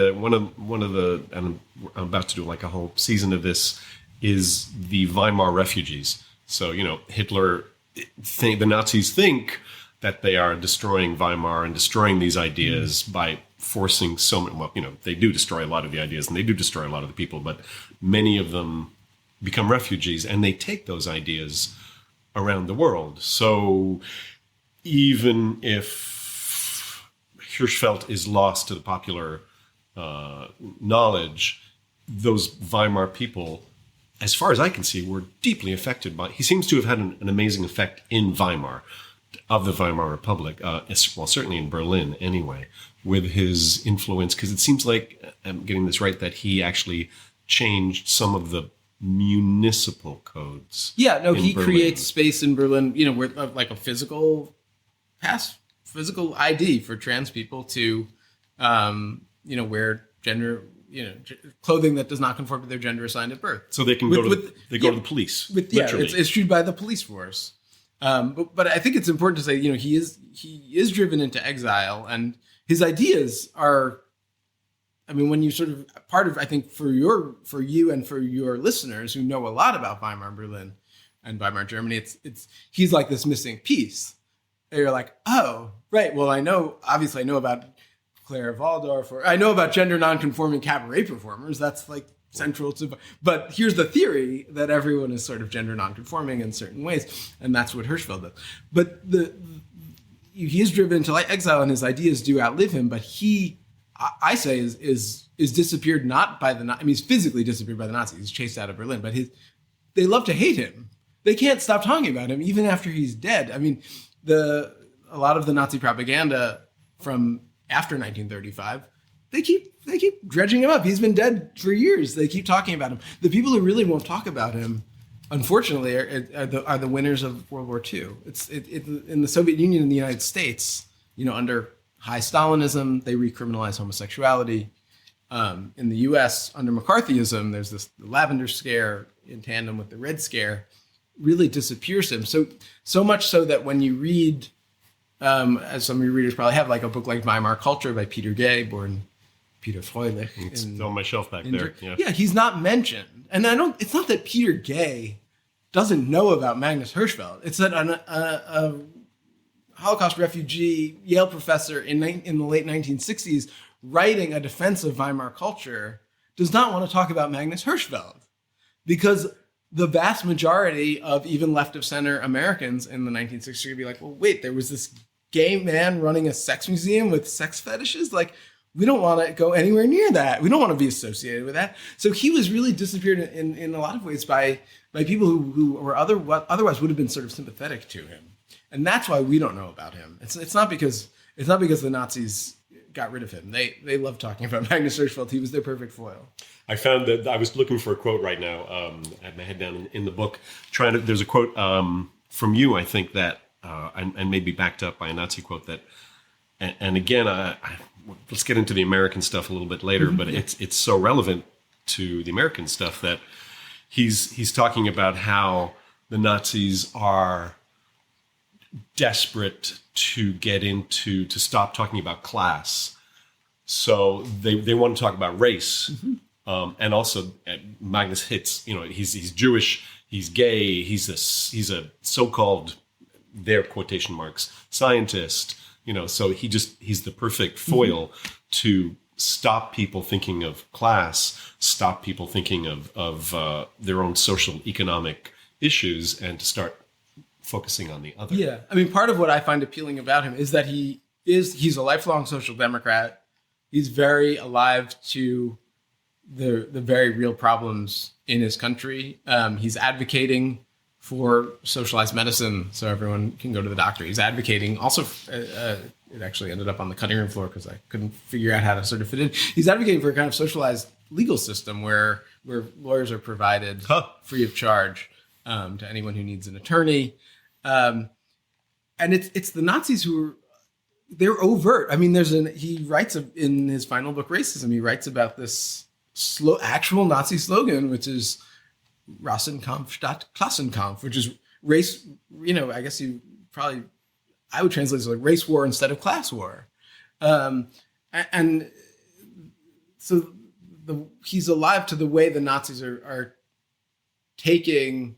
A: I'm about to do like a whole season of this, is the Weimar refugees. So, Hitler, the Nazis think that they are destroying Weimar and destroying these ideas by forcing so many, they do destroy a lot of the ideas and they do destroy a lot of the people, but many of them become refugees and they take those ideas around the world. So even if Hirschfeld is lost to the popular knowledge, those Weimar people, as far as I can see, were deeply affected by. He seems to have had an amazing effect in Weimar, of the Weimar Republic, certainly in Berlin anyway, with his influence, because it seems like, I'm getting this right, that he actually changed some of the municipal codes.
B: Yeah, no, he creates space in Berlin, where like a physical ID for trans people to, wear gender, clothing that does not conform to their gender assigned at birth.
A: So they can go to the police.
B: It's issued by the police force. But I think it's important to say, he is driven into exile, and his ideas are, when you sort of part of, I think for you and for your listeners who know a lot about Weimar Berlin and Weimar Germany, he's like this missing piece. And you're like, oh, right. Well, obviously I know about Claire Waldorf, or I know about gender nonconforming cabaret performers. That's like central to, but here's the theory that everyone is sort of gender nonconforming in certain ways. And that's what Hirschfeld does. But he is driven into like exile and his ideas do outlive him, but I say is disappeared not by the, he's physically disappeared by the Nazis. He's chased out of Berlin, but they love to hate him. They can't stop talking about him even after he's dead. A lot of the Nazi propaganda from after 1935, they keep dredging him up. He's been dead for years. They keep talking about him. The people who really won't talk about him, unfortunately, are the winners of World War II. It's in the Soviet Union and the United States, under high Stalinism, they recriminalized homosexuality. In the U.S., under McCarthyism, there's this lavender scare in tandem with the Red Scare, really disappears him. So much so that when you read, as some of your readers probably have, like a book like Weimar Culture by Peter Gay, born Peter Freulich.
A: It's on my shelf back there.
B: Yeah, he's not mentioned. And it's not that Peter Gay doesn't know about Magnus Hirschfeld. It's that a Holocaust refugee Yale professor in the late 1960s writing a defense of Weimar culture does not want to talk about Magnus Hirschfeld, because the vast majority of even left of center Americans in the 1960s are going to be like, well, wait, there was this gay man running a sex museum with sex fetishes. Like, we don't want to go anywhere near that. We don't want to be associated with that. So he was really disappeared in a lot of ways by people who were otherwise would have been sort of sympathetic to him. And that's why we don't know about him. It's not because the Nazis got rid of him. They love talking about Magnus Hirschfeld. He was their perfect foil.
A: I found that I was looking for a quote right now. I had my head down in the book. There's a quote from you, I think, that and maybe backed up by a Nazi quote that. And again, let's get into the American stuff a little bit later. But it's so relevant to the American stuff that he's talking about how the Nazis are desperate to stop talking about class. So they want to talk about race. And also Magnus hits, he's Jewish, he's gay, he's a so-called, their quotation marks, scientist, so he's the perfect foil to stop people thinking of class, stop people thinking of their own social economic issues, and to start focusing on the other.
B: Yeah. I mean, part of what I find appealing about him is that he's a lifelong social democrat. He's very alive to the very real problems in his country. He's advocating for socialized medicine so everyone can go to the doctor. He's advocating also, it actually ended up on the cutting room floor because I couldn't figure out how to sort of fit in. He's advocating for a kind of socialized legal system where lawyers are provided free of charge to anyone who needs an attorney. And it's the Nazis they're overt. I mean, he writes in his final book, Racism, he writes about this actual Nazi slogan, which is Rassenkampf statt Klassenkampf, which is race, I guess I would translate it as like race war instead of class war. And so he's alive to the way the Nazis are taking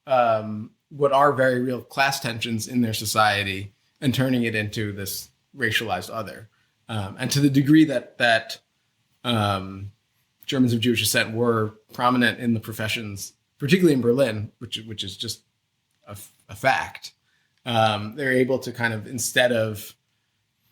B: what are very real class tensions in their society and turning it into this racialized other. And to the degree that Germans of Jewish descent were prominent in the professions, particularly in Berlin, which is just a fact. They're able to kind of, instead of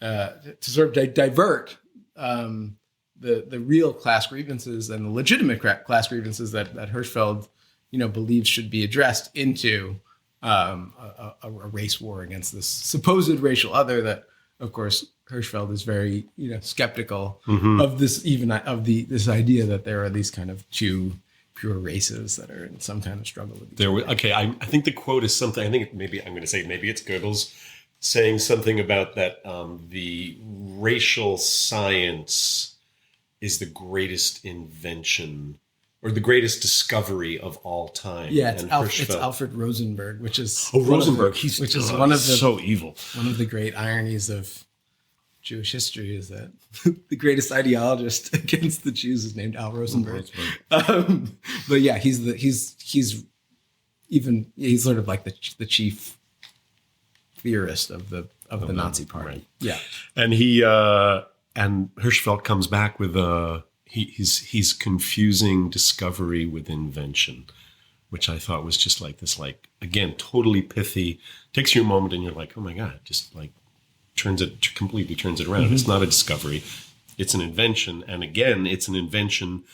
B: to sort of divert the real class grievances and the legitimate class grievances that Hirschfeld believes should be addressed into a race war against this supposed racial other that, of course, Hirschfeld is very skeptical of this, even of this idea that there are these kind of two pure races that are in some kind of struggle with each other.
A: Okay, I think the quote is something. I think maybe it's Goebbels saying something about that. The racial science is the greatest invention or the greatest discovery of all time.
B: Yeah, it's Alfred Rosenberg, which is
A: Rosenberg.
B: One of the
A: so evil.
B: One of the great ironies of Jewish history is that the greatest ideologist against the Jews is named Al Rosenberg. But yeah, he's sort of like the chief theorist of the Nazi Party. Right. Yeah,
A: and and Hirschfeld comes back with he's confusing discovery with invention, which I thought was just like this, like, again, totally pithy. Takes you a moment and you're like, oh my God, just like completely turns it around. It's not a discovery, it's an invention. And again, it's an invention.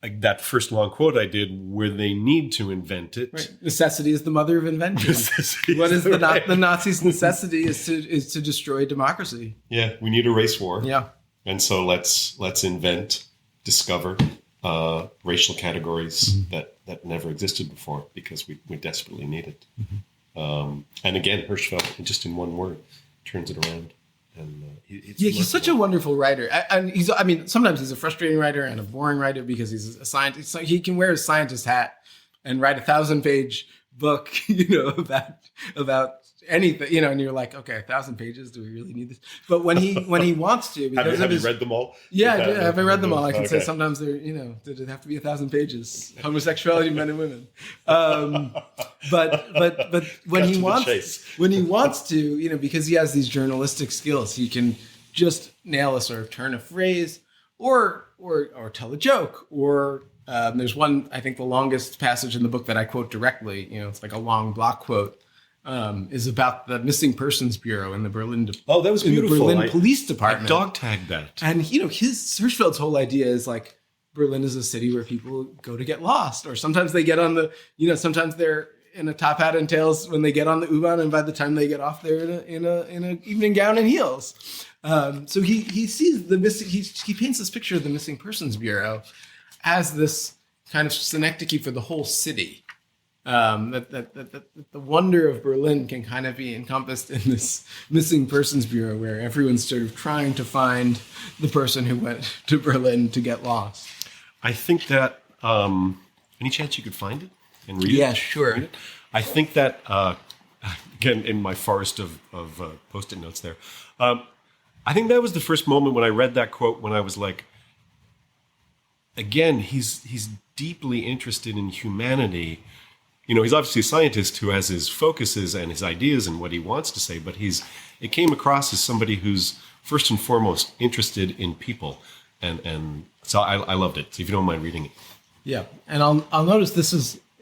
A: Like that first long quote I did, where they need to invent it.
B: Right. Necessity is the mother of invention. What is the Nazis' necessity is to destroy democracy.
A: Yeah, we need a race war.
B: Yeah. And
A: so let's discover racial categories that never existed before because we desperately need it. And again, Hirschfeld, just in one word, turns it around. And
B: he's such a wonderful writer. And sometimes he's a frustrating writer and a boring writer because he's a scientist. So he can wear his scientist hat and write a 1,000-page book, about anything, and you're like, okay, 1,000 pages. Do we really need this? But when he wants to, because
A: have you read them all?
B: Yeah, I haven't read them all. I can say sometimes they're, did it have to be 1,000 pages? Homosexuality, men and women. But when he wants to, because he has these journalistic skills, he can just nail a sort of turn of phrase, or tell a joke, or There's one, I think the longest passage in the book that I quote directly, it's like a long block quote, is about the Missing Persons Bureau in the Berlin.
A: Oh, that was beautiful.
B: In the Berlin Police Department.
A: I dog tagged that.
B: And Hirschfeld's whole idea is like Berlin is a city where people go to get lost, or sometimes they get on the, sometimes they're in a top hat and tails when they get on the U-Bahn, and by the time they get off, they're in a evening gown and heels. So he sees the missing. He paints this picture of the Missing Persons Bureau as this kind of synecdoche for the whole city. That the wonder of Berlin can kind of be encompassed in this Missing Persons Bureau, where everyone's sort of trying to find the person who went to Berlin to get lost.
A: I think that any chance you could find it and read it?
B: Yeah, sure.
A: Read it? I think that again in my forest of post-it notes there. I think that was the first moment when I read that quote when I was like, again, he's deeply interested in humanity. He's obviously a scientist who has his focuses and his ideas and what he wants to say, but it came across as somebody who's first and foremost interested in people. And so I loved it. So if you don't mind reading it. Yeah.
B: And I'll notice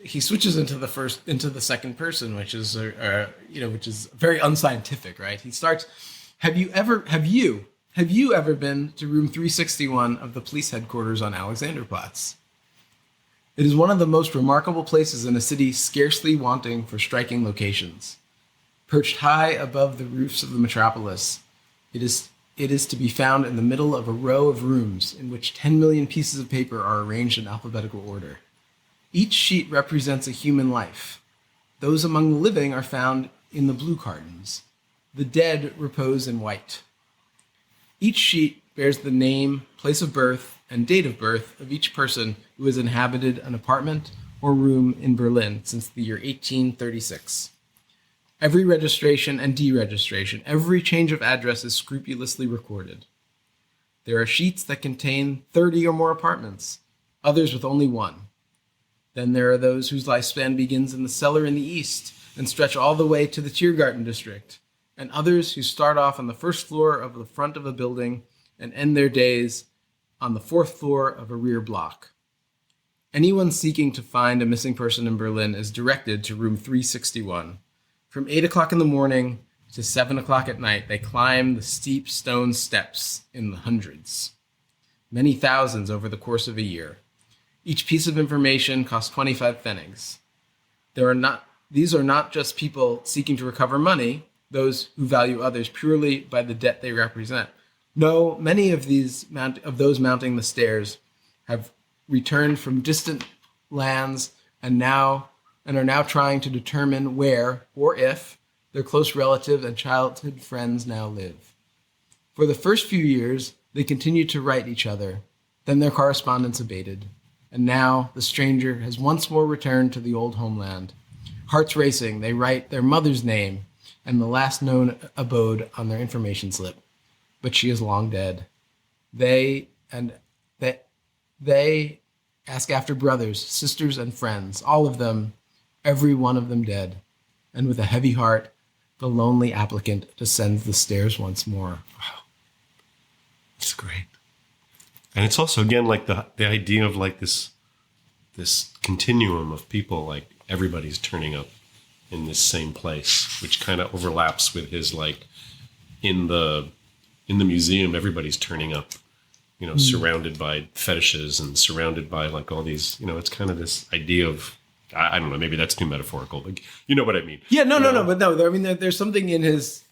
B: he switches into the second person, which is, which is very unscientific, right? He starts, have you ever been to room 361 of the police headquarters on Alexanderplatz? It is one of the most remarkable places in a city scarcely wanting for striking locations. Perched high above the roofs of the metropolis, it is to be found in the middle of a row of rooms in which 10 million pieces of paper are arranged in alphabetical order. Each sheet represents a human life. Those among the living are found in the blue cartons. The dead repose in white. Each sheet bears the name, place of birth, and date of birth of each person who has inhabited an apartment or room in Berlin since the year 1836. Every registration and deregistration, every change of address is scrupulously recorded. There are sheets that contain 30 or more apartments, others with only one. Then there are those whose lifespan begins in the cellar in the east and stretch all the way to the Tiergarten district, and others who start off on the first floor of the front of a building and end their days on the fourth floor of a rear block. Anyone seeking to find a missing person in Berlin is directed to room 361. From 8 o'clock in the morning to 7 o'clock at night, they climb the steep stone steps in the hundreds, many thousands over the course of a year. Each piece of information costs 25 pfennigs. These are not just people seeking to recover money, those who value others purely by the debt they represent. No, many of those mounting the stairs have returned from distant lands and are now trying to determine where, or if, their close relatives and childhood friends now live. For the first few years, they continued to write each other. Then their correspondence abated. And now the stranger has once more returned to the old homeland. Hearts racing, they write their mother's name and the last known abode on their information slip. But she is long dead. They ask after brothers, sisters, and friends, all of them, every one of them dead. And with a heavy heart, the lonely applicant descends the stairs once more.
A: Wow. That's great. And it's also, again, like the idea of like this continuum of people, like everybody's turning up in this same place, which kind of overlaps with his, like, in the museum, everybody's turning up, surrounded by fetishes and surrounded by like all these, it's kind of this idea of, I don't know, maybe that's too metaphorical, but you know what I mean.
B: Yeah, no. I mean, there's something in his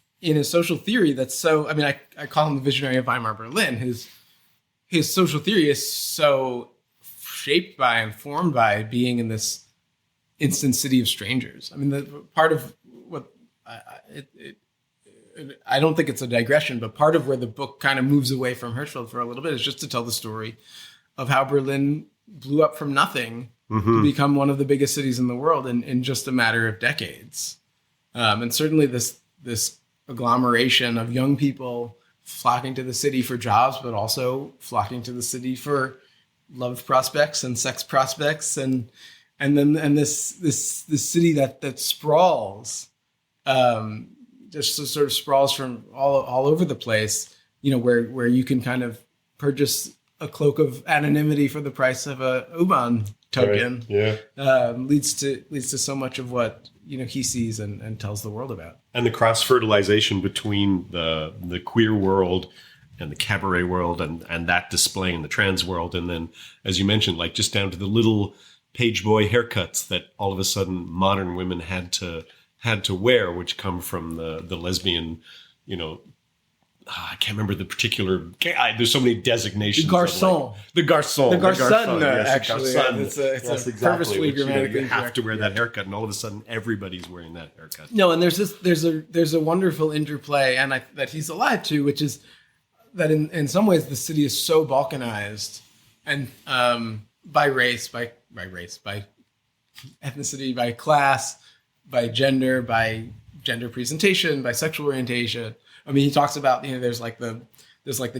B: social theory that's so, I mean, I call him the visionary of Weimar Berlin. His social theory is so shaped by and formed by being in this instant city of strangers. I mean, the part of what I don't think it's a digression, but part of where the book kind of moves away from Hirschfeld for a little bit is just to tell the story of how Berlin blew up from nothing to become one of the biggest cities in the world in just a matter of decades. And certainly this agglomeration of young people flocking to the city for jobs, but also flocking to the city for love prospects and sex prospects, and this city that sprawls, just sort of sprawls from all over the place, where you can kind of purchase a cloak of anonymity for the price of a U-Bahn token.
A: Right. Yeah.
B: Leads to so much of what he sees and tells the world about.
A: And the cross fertilization between the queer world and the cabaret world and that display in the trans world, and then, as you mentioned, like just down to the little page boy haircuts that all of a sudden modern women had to wear, which come from the lesbian, I can't remember the particular. There's so many designations.
B: Garçon.
A: The garçon.
B: Yes, actually.
A: Garçon.
B: It's a purposefully grammatically
A: you have to wear that haircut, and all of a sudden everybody's wearing that haircut.
B: No, and there's a wonderful interplay, and that he's alive to, which is that in some ways the city is so balkanized, and by race, by ethnicity, by class, by gender presentation, by sexual orientation. I mean, he talks about, there's like the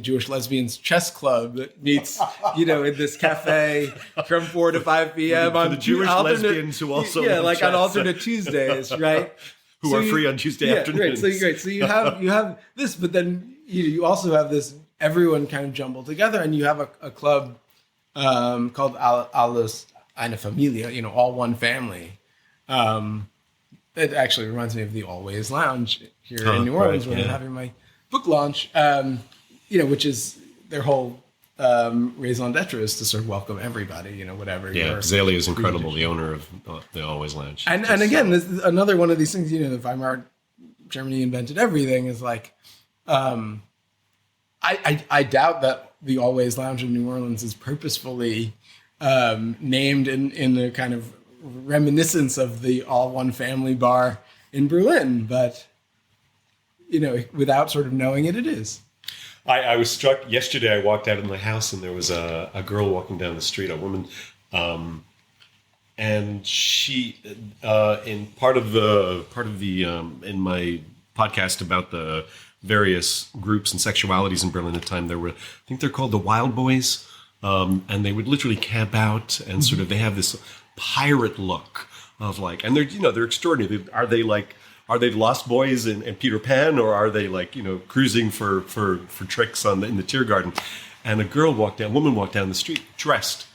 B: Jewish lesbians chess club that meets, in this cafe from 4 to 5 p.m.
A: on the Jewish lesbians who also
B: like on alternate Tuesdays, right?
A: Who are free on Tuesday afternoons.
B: Great. So you have this, but then you also have this everyone kind of jumbled together, and you have a club called Alles eine Familie, all one family. It actually reminds me of the Always Lounge here in New Orleans, where I'm having my book launch, which is their whole raison d'etre is to sort of welcome everybody, whatever.
A: Yeah, Zaley is incredible, the owner of the Always Lounge.
B: And again, this is another one of these things, the Weimar Germany invented everything is like, I doubt that the Always Lounge in New Orleans is purposefully named in the kind of reminiscence of the all one family bar in Berlin, but without sort of knowing it is.
A: I was struck yesterday. I walked out of my house and there was a girl walking down the street, a woman, and she in part of the in my podcast about the various groups and sexualities in Berlin at the time, I think they're called the Wild Boys, and they would literally camp out and sort of they have this pirate look of like, and they're extraordinary. Are they the Lost Boys and Peter Pan, or are they like cruising for tricks in the Tear Garden? And a woman walked down the street dressed,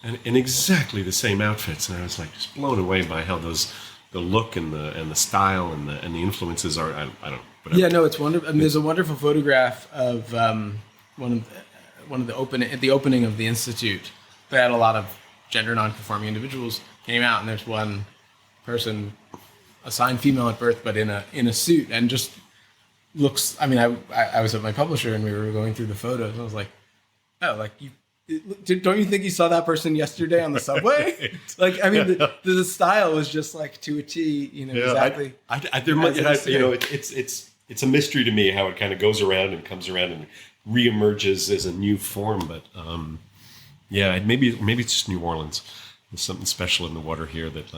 A: and in exactly the same outfits, and I was like just blown away by how the look and the style and the influences are. I don't know. Whatever.
B: Yeah, no, it's wonderful. I mean, there's a wonderful photograph of one of the opening of the institute. They had a lot of gender non-conforming individuals came out, and there's one person assigned female at birth, but in a suit, and just looks. I mean, I was at my publisher, and we were going through the photos, and I was like, oh, like don't you think you saw that person yesterday on the subway? Right. Like, I mean, the style was just like to a T, exactly.
A: It's a mystery to me how it kind of goes around and comes around and reemerges as a new form, but. Maybe it's just New Orleans. There's something special in the water here that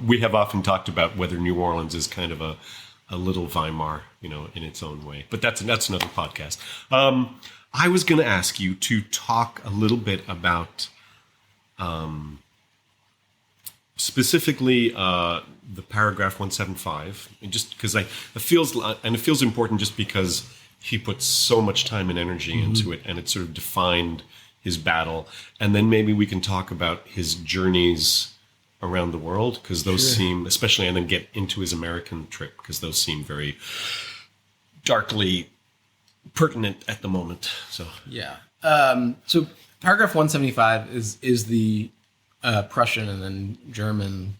A: we have often talked about whether New Orleans is kind of a little Weimar, in its own way. But that's another podcast. I was going to ask you to talk a little bit about specifically the paragraph 175, and just because it feels important just because he puts so much time and energy into it, and it sort of defined his battle, and then maybe we can talk about his journeys around the world, because those seem, especially, and then get into his American trip, because those seem very darkly pertinent at the moment. So
B: so paragraph 175 is the Prussian and then German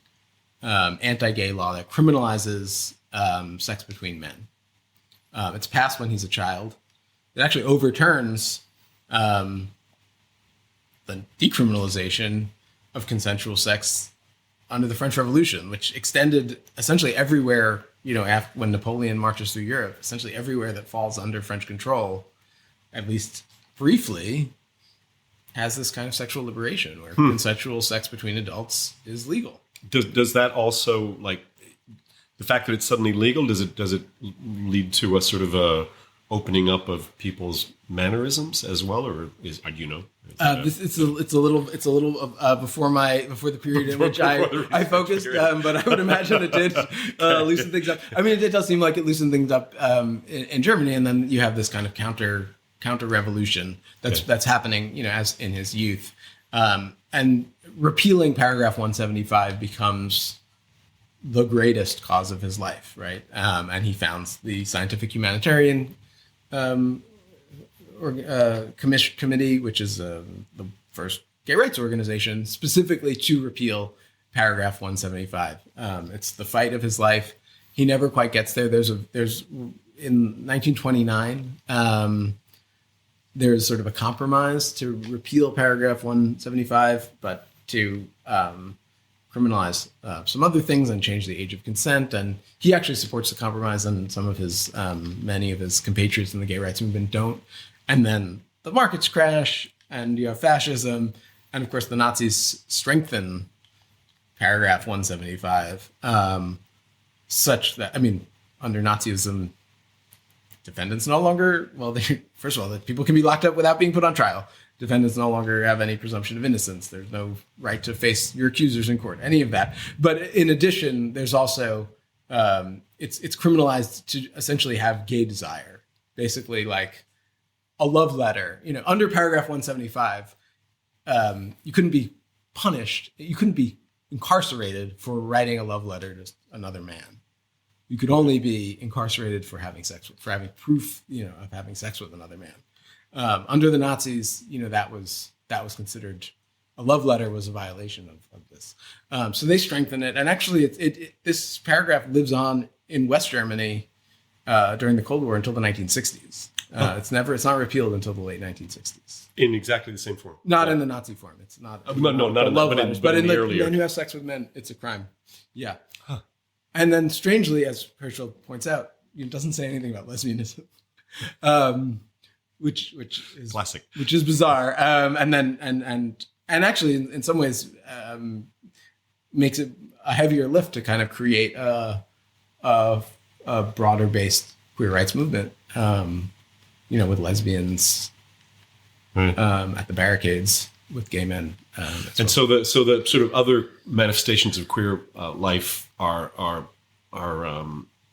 B: anti-gay law that criminalizes sex between men. It's passed when he's a child. It actually overturns the decriminalization of consensual sex under the French Revolution, which extended essentially everywhere, after, when Napoleon marches through Europe, essentially everywhere that falls under French control, at least briefly, has this kind of sexual liberation where consensual sex between adults is legal.
A: Does that also, like, the fact that it's suddenly legal, does it lead to a sort of a opening up of people's mannerisms as well, or it's a little before the period in which I focused, but I would imagine it did loosen things up. I mean, it does seem like it loosened things up in Germany, and then you have this kind of counter
B: counter-revolution that's happening, as in his youth. And repealing paragraph 175 becomes the greatest cause of his life, right? And he founds the Scientific-Humanitarian committee, which is the first gay rights organization, specifically to repeal paragraph 175. It's the fight of his life. He never quite gets there. There's in 1929, there's sort of a compromise to repeal paragraph 175, but to criminalize some other things and change the age of consent. And he actually supports the compromise, and some of his many of his compatriots in the gay rights movement don't. And then the markets crash, and you have fascism, and of course the Nazis strengthen paragraph 175, such that, under Nazism, defendants no longer, first of all, that people can be locked up without being put on trial. Defendants no longer have any presumption of innocence. There's no right to face your accusers in court, any of that. But in addition, there's also, it's criminalized to essentially have gay desire. Basically, like a love letter. Under paragraph 175, you couldn't be punished. You couldn't be incarcerated for writing a love letter to another man. You could only be incarcerated for having proof, of having sex with another man. Under the Nazis, that was considered, a love letter was a violation of this. So they strengthened it, and actually, this paragraph lives on in West Germany during the Cold War until the 1960s. It's not repealed until the late 1960s.
A: In exactly the same form.
B: Not in the Nazi form. It's not.
A: No, not in love letters, but in the earlier.
B: Men who have sex with men, it's a crime. Yeah. Huh. And then, strangely, as Hirschfeld points out, it doesn't say anything about lesbianism. Which is
A: classic,
B: which is bizarre, and actually in some ways makes it a heavier lift to kind of create a broader based queer rights movement, with lesbians at the barricades, with gay men,
A: and so the sort of other manifestations of queer life are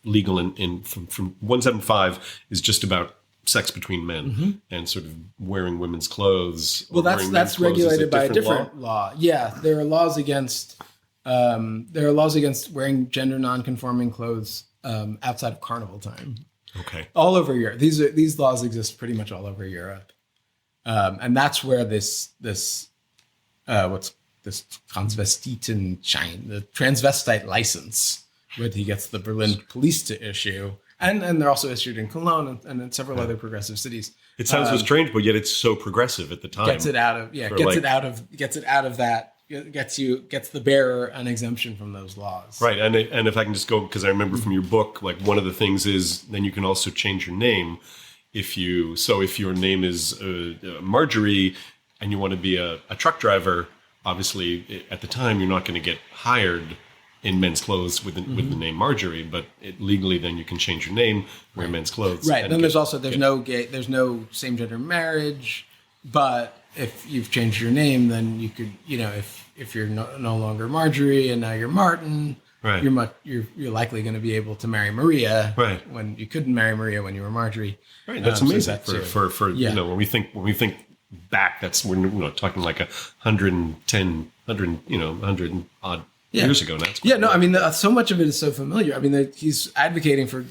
A: legal from 175 is just about sex between men, and sort of wearing women's clothes.
B: Well, that's regulated by a different law. Yeah, there are laws against wearing gender non-conforming clothes outside of carnival time.
A: Okay,
B: all over Europe. These laws exist pretty much all over Europe, and that's where this Transvestitenschein, the transvestite license, where he gets the Berlin police to issue. And they're also issued in Cologne and in several other progressive cities.
A: It sounds so strange, but yet it's so progressive at the time.
B: Gets it out of that. Gets the bearer an exemption from those laws.
A: Right, and if I can just go, because I remember from your book, like one of the things is then you can also change your name if your name is Marjorie and you want to be a truck driver. Obviously, at the time you're not going to get hired in men's clothes with the name Marjorie, but legally then you can change your name, wear men's clothes.
B: Right. Then there's no same gender marriage, but if you've changed your name, then you could, if you're no longer Marjorie and now you're Martin, right, you're likely going to be able to marry Maria,
A: right,
B: when you couldn't marry Maria when you were Marjorie.
A: Right. That's amazing for when we think back, we're talking like 100 odd years ago now.
B: So much of it is so familiar. He's advocating for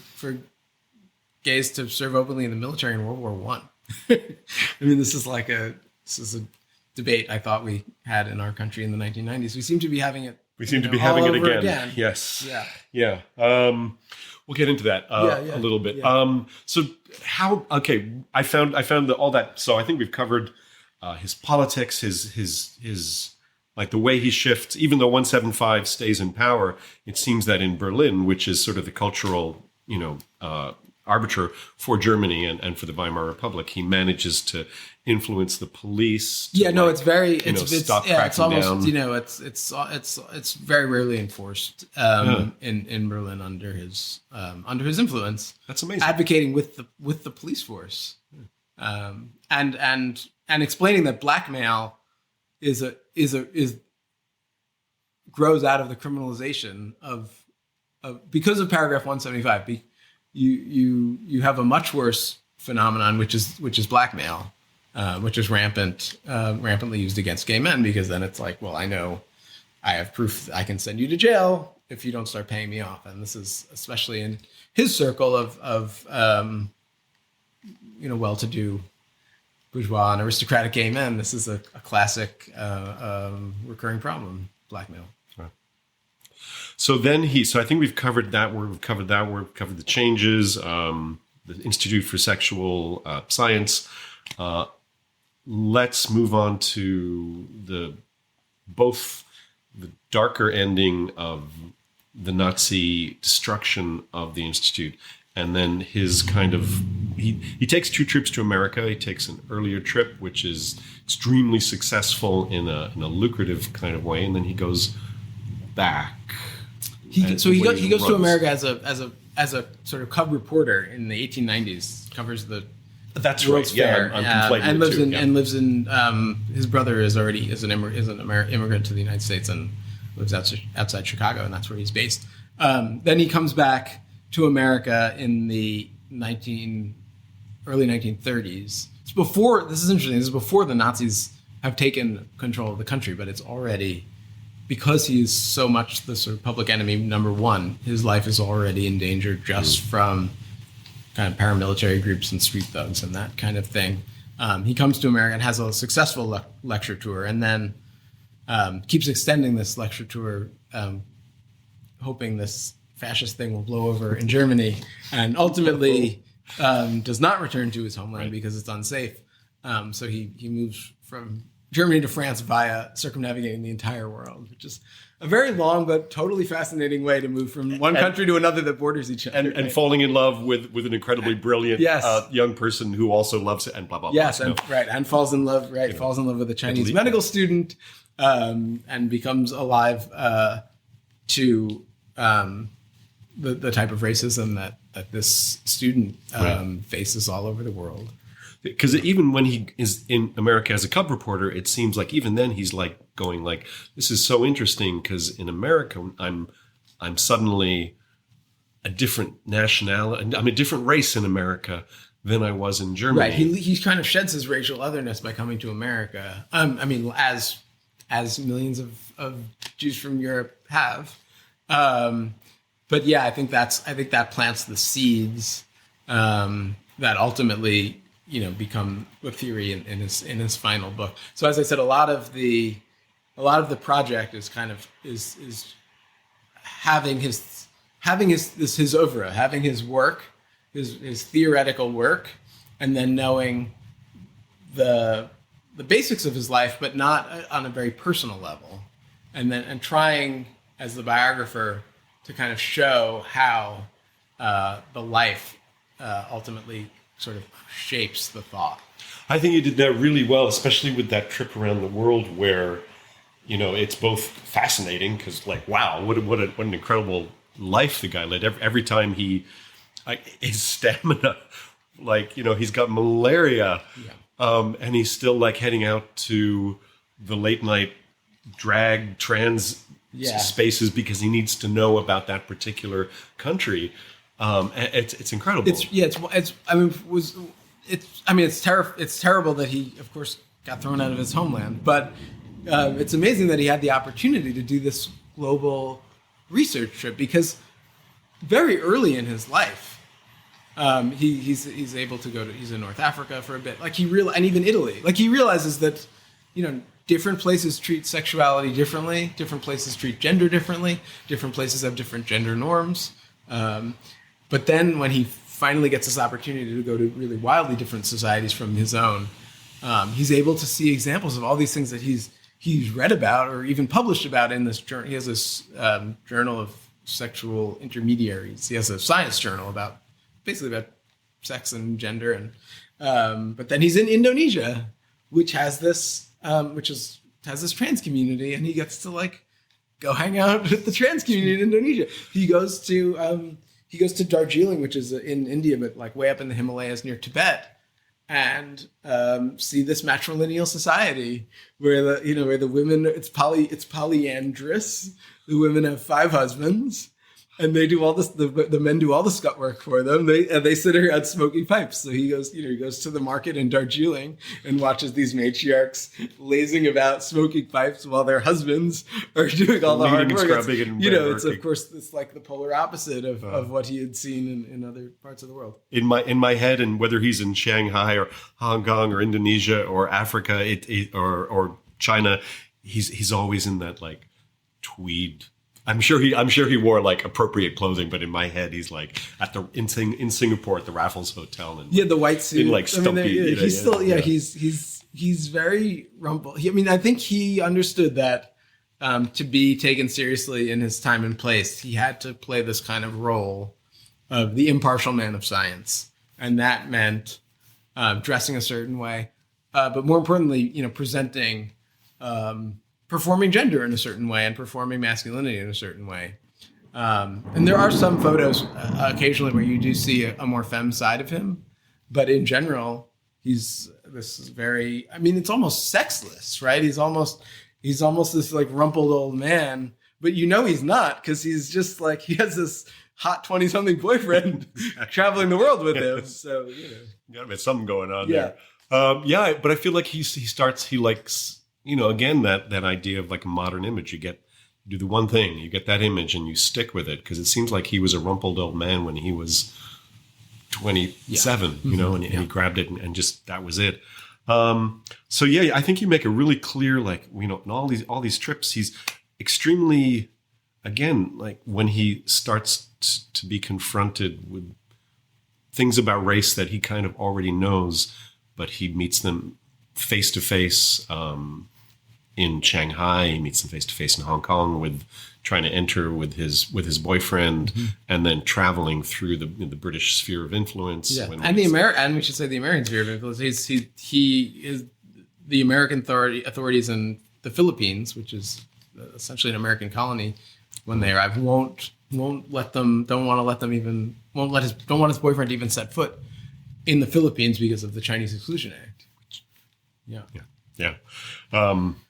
B: gays to serve openly in the military in World War I. This is a debate I thought we had in our country in the 1990s. We seem to be having it.
A: We seem to be having it again. Yes.
B: Yeah.
A: We'll get into that a little bit.
B: Yeah.
A: So how? Okay, I found all that. So I think we've covered his politics, his like the way he shifts. Even though 175 stays in power, it seems that in Berlin, which is sort of the cultural, arbiter for Germany and for the Weimar Republic, he manages to influence the police.
B: It's very
A: stop cracking down.
B: It's very rarely enforced in Berlin under his influence.
A: That's amazing.
B: Advocating with the police force, and explaining that blackmail grows out of the criminalization of because of paragraph 175. You have a much worse phenomenon, which is blackmail, which is rampantly used against gay men, because then it's like, well, I know I have proof that I can send you to jail if you don't start paying me off. And this is especially in his circle of well-to-do bourgeois and aristocratic gay men. This is a classic recurring problem, blackmail.
A: So then so I think we've covered that. We've covered the changes, the Institute for Sexual Science. Let's move on to both the darker ending of the Nazi destruction of the Institute, and then his kind of, he takes 2 trips to America. He takes an earlier trip, which is extremely successful in a lucrative kind of way, and then he goes back.
B: He goes to America as a sort of cub reporter in the 1890s. Covers the World's Fair.
A: I'm conflating
B: and lives in his brother is an immigrant to the United States and lives outside Chicago, and that's where he's based. Then he comes back to America in the early 1930s. This is interesting. This is before the Nazis have taken control of the country, but it's already, because he is so much the sort of public enemy number one, his life is already in danger just from kind of paramilitary groups and street thugs and that kind of thing. He comes to America and has a successful lecture tour, and then keeps extending this lecture tour, hoping this fascist thing will blow over in Germany, and ultimately does not return to his homeland because it's unsafe. So he moves from Germany to France via circumnavigating the entire world, which is a very long but totally fascinating way to move from one country to another that borders each other.
A: And falling in love with an incredibly brilliant young person who also loves it, and blah, blah, blah.
B: Yes, and falls in love, falls in love with a Chinese medical student, and becomes alive to the type of racism that this student faces all over the world.
A: Because even when he is in America as a cub reporter, it seems like even then he's like going like, this is so interesting, because in America I'm suddenly a different nationality. I'm a different race in America than I was in Germany.
B: Right. He kind of sheds his racial otherness by coming to America. As millions of Jews from Europe have. But yeah, I think that plants the seeds that ultimately, become book theory in his final book. So as I said, a lot of the project is kind of is having his oeuvre, having his work, his theoretical work, and then knowing the basics of his life, but not on a very personal level, and trying as the biographer to kind of show how the life ultimately sort of shapes the thought.
A: I think you did that really well, especially with that trip around the world, where it's both fascinating because, like, wow, what an incredible life the guy led. Every time his stamina, he's got malaria, and he's still like heading out to the late night drag trans spaces because he needs to know about that particular country. It's incredible. It's
B: terrible that he, of course, got thrown out of his homeland, but it's amazing that he had the opportunity to do this global research trip, because very early in his life, he's able to he's in North Africa for a bit, and even Italy. He realizes that, different places treat sexuality differently, different places treat gender differently, different places have different gender norms. But then when he finally gets this opportunity to go to really wildly different societies from his own, he's able to see examples of all these things that he's read about or even published about in this journal. He has this journal of sexual intermediaries. He has a science journal about sex and gender, and but then he's in Indonesia, which has this trans community, and he gets to go hang out with the trans community in Indonesia. He goes to Darjeeling, which is in India, but way up in the Himalayas near Tibet, and see this matrilineal society where the women, it's polyandrous. The women have 5 husbands, and they do all this. The men do all the scut work for them. They sit around smoking pipes. So he goes to the market in Darjeeling and watches these matriarchs lazing about smoking pipes while their husbands are doing all the hard work. It's of course it's like the polar opposite of what he had seen in other parts of the world.
A: In my head, and whether he's in Shanghai or Hong Kong or Indonesia or Africa or China, he's always in that like tweed. I'm sure he wore like appropriate clothing, but in my head he's like at in Singapore at the Raffles Hotel, and
B: the white suit,
A: in like stumpy.
B: He's very rumpled. I think he understood that to be taken seriously in his time and place, he had to play this kind of role of the impartial man of science, and that meant dressing a certain way, but more importantly, presenting. Performing gender in a certain way and performing masculinity in a certain way. And there are some photos occasionally where you do see a more femme side of him, but in general, it's almost sexless, right? He's almost this like rumpled old man, but he's not, because he's just like, he has this hot 20-something boyfriend traveling the world with him. So,
A: gotta be something going on there. But I feel like he likes, again, that idea of like a modern image. You do the one thing, you get that image and you stick with it, because it seems like he was a rumpled old man when he was 27, and he grabbed it and just, that was it. I think you make a really clear, like, in all these trips, he's extremely, again, like when he starts to be confronted with things about race that he kind of already knows, but he meets them face to face in Shanghai. He meets them face to face in Hong Kong with trying to enter with his boyfriend, and then traveling through the British sphere of influence.
B: Yeah. And we should say the American sphere of influence. He is the American authorities in the Philippines, which is essentially an American colony. When they arrive, don't want his boyfriend to even set foot in the Philippines because of the Chinese Exclusion Act.
A: Yeah.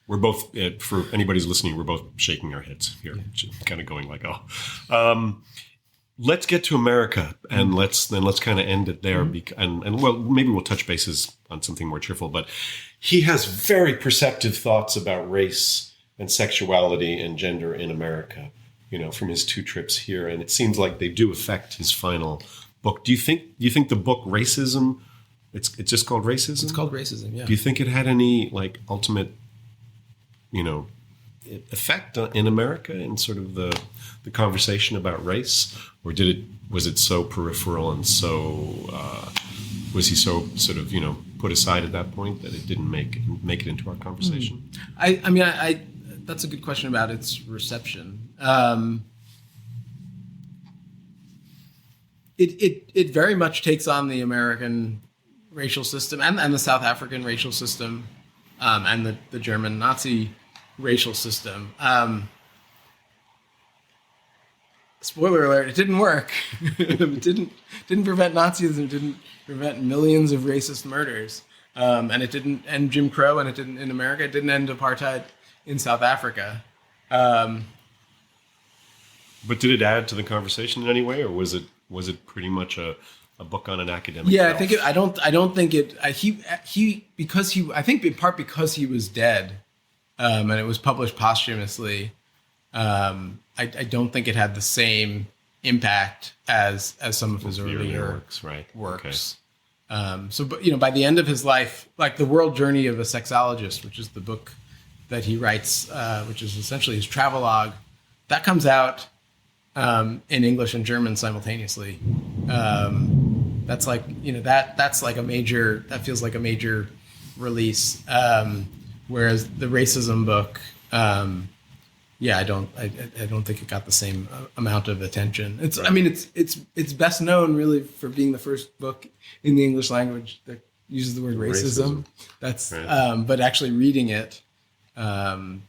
A: We're both, for anybody's listening, we're both shaking our heads here, kind of going like, oh. Let's get to America, and let's kind of end it there. Maybe we'll touch bases on something more cheerful. But he has very perceptive thoughts about race and sexuality and gender in America, from his 2 trips here, and it seems like they do affect his final book. Do you think the book Racism? It's just called Racism?
B: It's called Racism, yeah.
A: Do you think it had any like ultimate, effect in America in sort of the conversation about race? Or was it so peripheral and so, was he so sort of, put aside at that point that it didn't make it into our conversation?
B: I that's a good question about its reception. It very much takes on the American racial system and the South African racial system, and the German Nazi racial system. Spoiler alert, it didn't work. It didn't prevent Nazism, it didn't prevent millions of racist murders. And it didn't end Jim Crow, and it didn't in America, it didn't end apartheid in South Africa.
A: But did it add to the conversation in any way, or was it pretty much a book on an academic?
B: Yeah, shelf? I don't think it. I think in part because he was dead, and it was published posthumously. I don't think it had the same impact as some of his earlier works. Okay. By the end of his life, like The World Journey of a Sexologist, which is the book that he writes, which is essentially his travelogue, that comes out in English and German simultaneously. That feels like a major release. Whereas the racism book, I don't think it got the same amount of attention. It's best known really for being the first book in the English language that uses the word racism. That's right. But actually reading it, I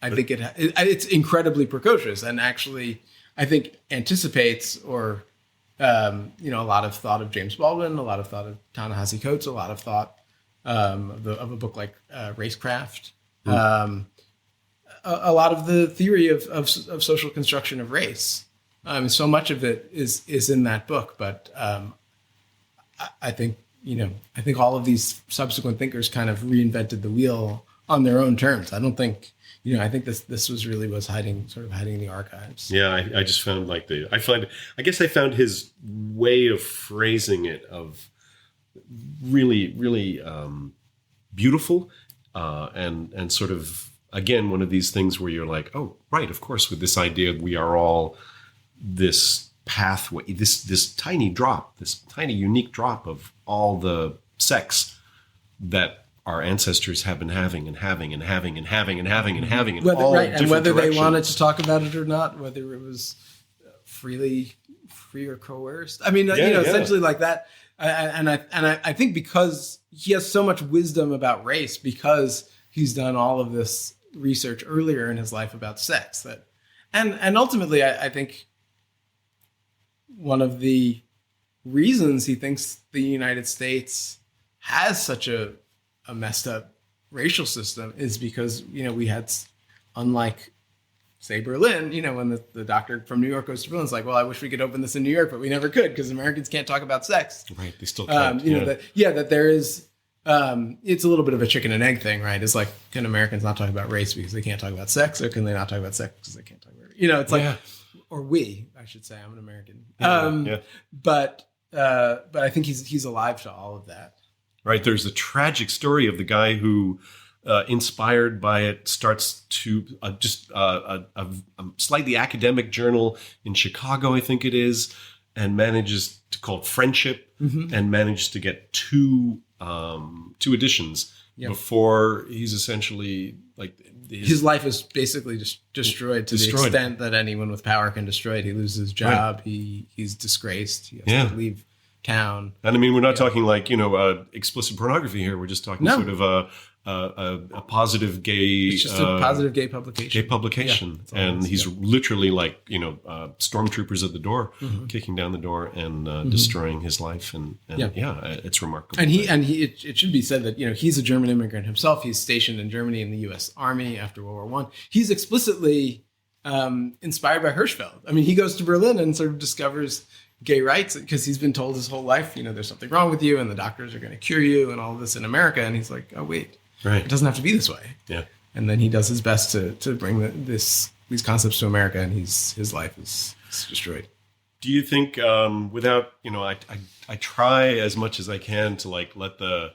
B: think it's incredibly precocious, and actually I think anticipates or a lot of thought of James Baldwin, a lot of thought of Ta-Nehisi Coates, a lot of thought of a book like Racecraft. A lot of the theory of social construction of race. So much of it is in that book, but I think all of these subsequent thinkers kind of reinvented the wheel on their own terms. I don't think, I think this was hiding in the archives.
A: Yeah, I just found I guess I found his way of phrasing it of really, really beautiful, and sort of, again, one of these things where you're like, oh, right, of course, with this idea we are all this pathway, this tiny drop, this tiny unique drop of all the sex that our ancestors have been having and having and having and having and having and having in all different
B: and whether
A: directions.
B: They wanted to talk about it or not, whether it was free or coerced. I mean, essentially like that. And I think because he has so much wisdom about race, because he's done all of this research earlier in his life about sex, and ultimately I think one of the reasons he thinks the United States has such a messed up racial system is because, we had, unlike, say, Berlin, when the doctor from New York goes to Berlin, it's like, well, I wish we could open this in New York, but we never could because Americans can't talk about sex.
A: Right. They still can't.
B: That there is, it's a little bit of a chicken and egg thing, right? It's like, can Americans not talk about race because they can't talk about sex, or can they not talk about sex because they can't talk about race? It's like, or we, I should say, I'm an American. But I think he's alive to all of that.
A: Right. There's a tragic story of the guy who, inspired by it, starts to a slightly academic journal in Chicago, I think it is, and manages to call it Friendship, and manages to get two editions before he's essentially like
B: his life is basically just destroyed to the extent that anyone with power can destroy it. He loses his job. Right. He's disgraced. He has to leave town.
A: And I mean, we're not talking like, explicit pornography here. We're just talking sort of a positive gay...
B: It's just a positive gay publication.
A: Gay publication. Yeah, and he's literally like, stormtroopers at the door, kicking down the door and destroying his life. And it's remarkable.
B: And it should be said that, he's a German immigrant himself. He's stationed in Germany in the U.S. Army after World War I. He's explicitly inspired by Hirschfeld. I mean, he goes to Berlin and sort of discovers gay rights because he's been told his whole life, there's something wrong with you and the doctors are going to cure you and all of this in America. And he's like, oh, wait, it doesn't have to be this way. Yeah. And then he does his best to bring these concepts to America, and his life is destroyed.
A: Do you think without, I try as much as I can to like let the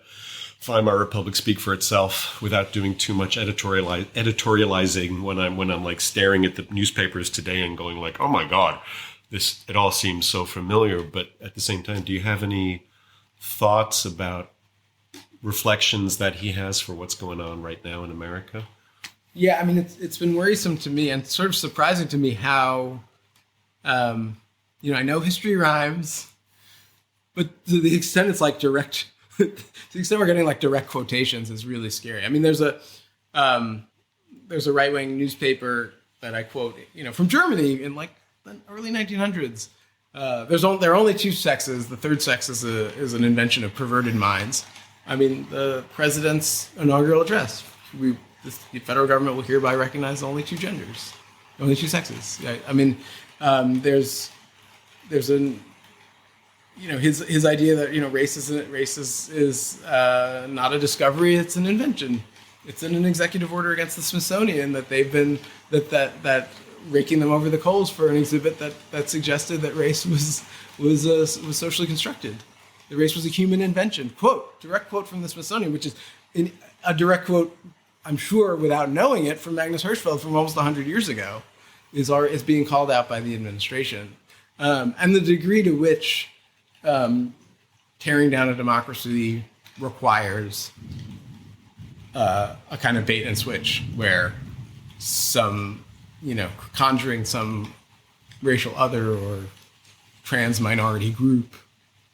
A: Weimar Republic speak for itself without doing too much editorializing when I'm like staring at the newspapers today and going like, oh my God, it all seems so familiar. But at the same time, do you have any thoughts about reflections that he has for what's going on right now in America?
B: Yeah, I mean, it's been worrisome to me and sort of surprising to me how, I know history rhymes, but to the extent it's like direct, to the extent we're getting like direct quotations is really scary. I mean, there's a right-wing newspaper that I quote, from Germany in like the early 1900s. There are only two sexes. The third sex is an invention of perverted minds. I mean, the president's inaugural address, the federal government will hereby recognize only two genders, only two sexes. I mean, there's an, his idea that, race is not a discovery, it's an invention. It's in an executive order against the Smithsonian that they've been, that raking them over the coals for an exhibit that suggested that race was socially constructed. The race was a human invention. Direct quote from the Smithsonian, which is a direct quote, I'm sure, without knowing it, from Magnus Hirschfeld from almost 100 years ago, is being called out by the administration. And the degree to which tearing down a democracy requires a kind of bait and switch where some, conjuring some racial other or trans minority group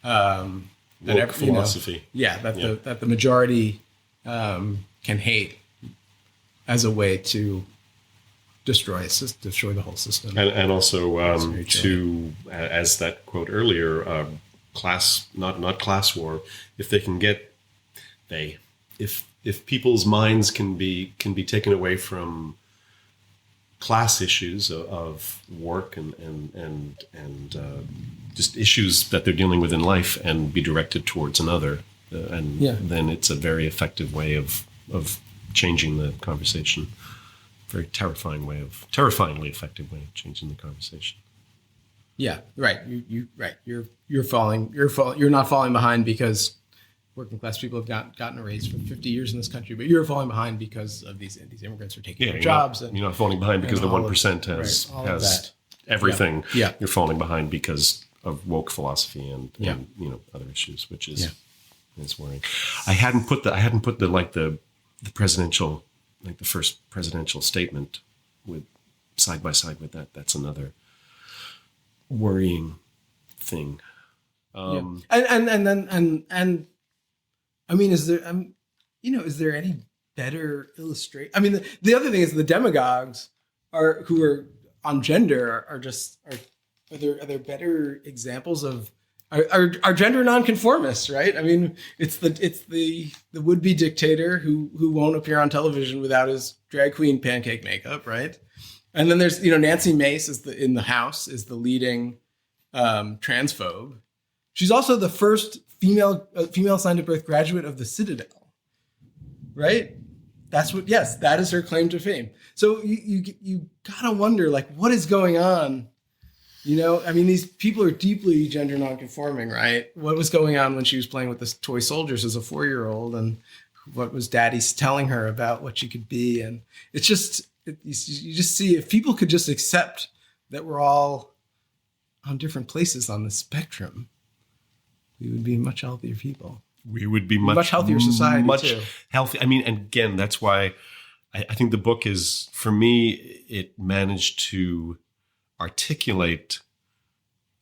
A: philosophy.
B: That the majority can hate as a way to destroy the whole system.
A: And also to, as that quote earlier, class, not class war. If they can get, if people's minds can be taken away from class issues of work and just issues that they're dealing with in life and be directed towards another. Then it's a very effective way of changing the conversation. Very terrifyingly effective way of changing the conversation.
B: Yeah, right. You're not falling behind because working class people have gotten a raise for 50 years in this country, but you're falling behind because of these immigrants are taking their jobs.
A: You're not falling behind because the 1% has everything.
B: Yeah.
A: You're falling behind because of woke philosophy and other issues, which is worrying. I hadn't put the presidential, like the first presidential statement with side by side with that. That's another worrying thing.
B: And I mean, is there any better illustration? I mean, the other thing is the demagogues who are on gender are there better examples of are gender nonconformists, right? I mean, it's the would-be dictator who won't appear on television without his drag queen pancake makeup, right? And then there's Nancy Mace in the House is the leading transphobe. She's also the first female assigned at birth graduate of the Citadel, right? That is her claim to fame. So you gotta wonder, like, what is going on? I mean, these people are deeply gender nonconforming, right? What was going on when she was playing with the toy soldiers as a 4-year-old, and what was Daddy telling her about what she could be? And it's just you just see, if people could just accept that we're all on different places on the spectrum, we would be much healthier people.
A: We would be
B: much healthier society,
A: much healthy. I mean, and again, that's why I think the book is, for me, it managed to articulate.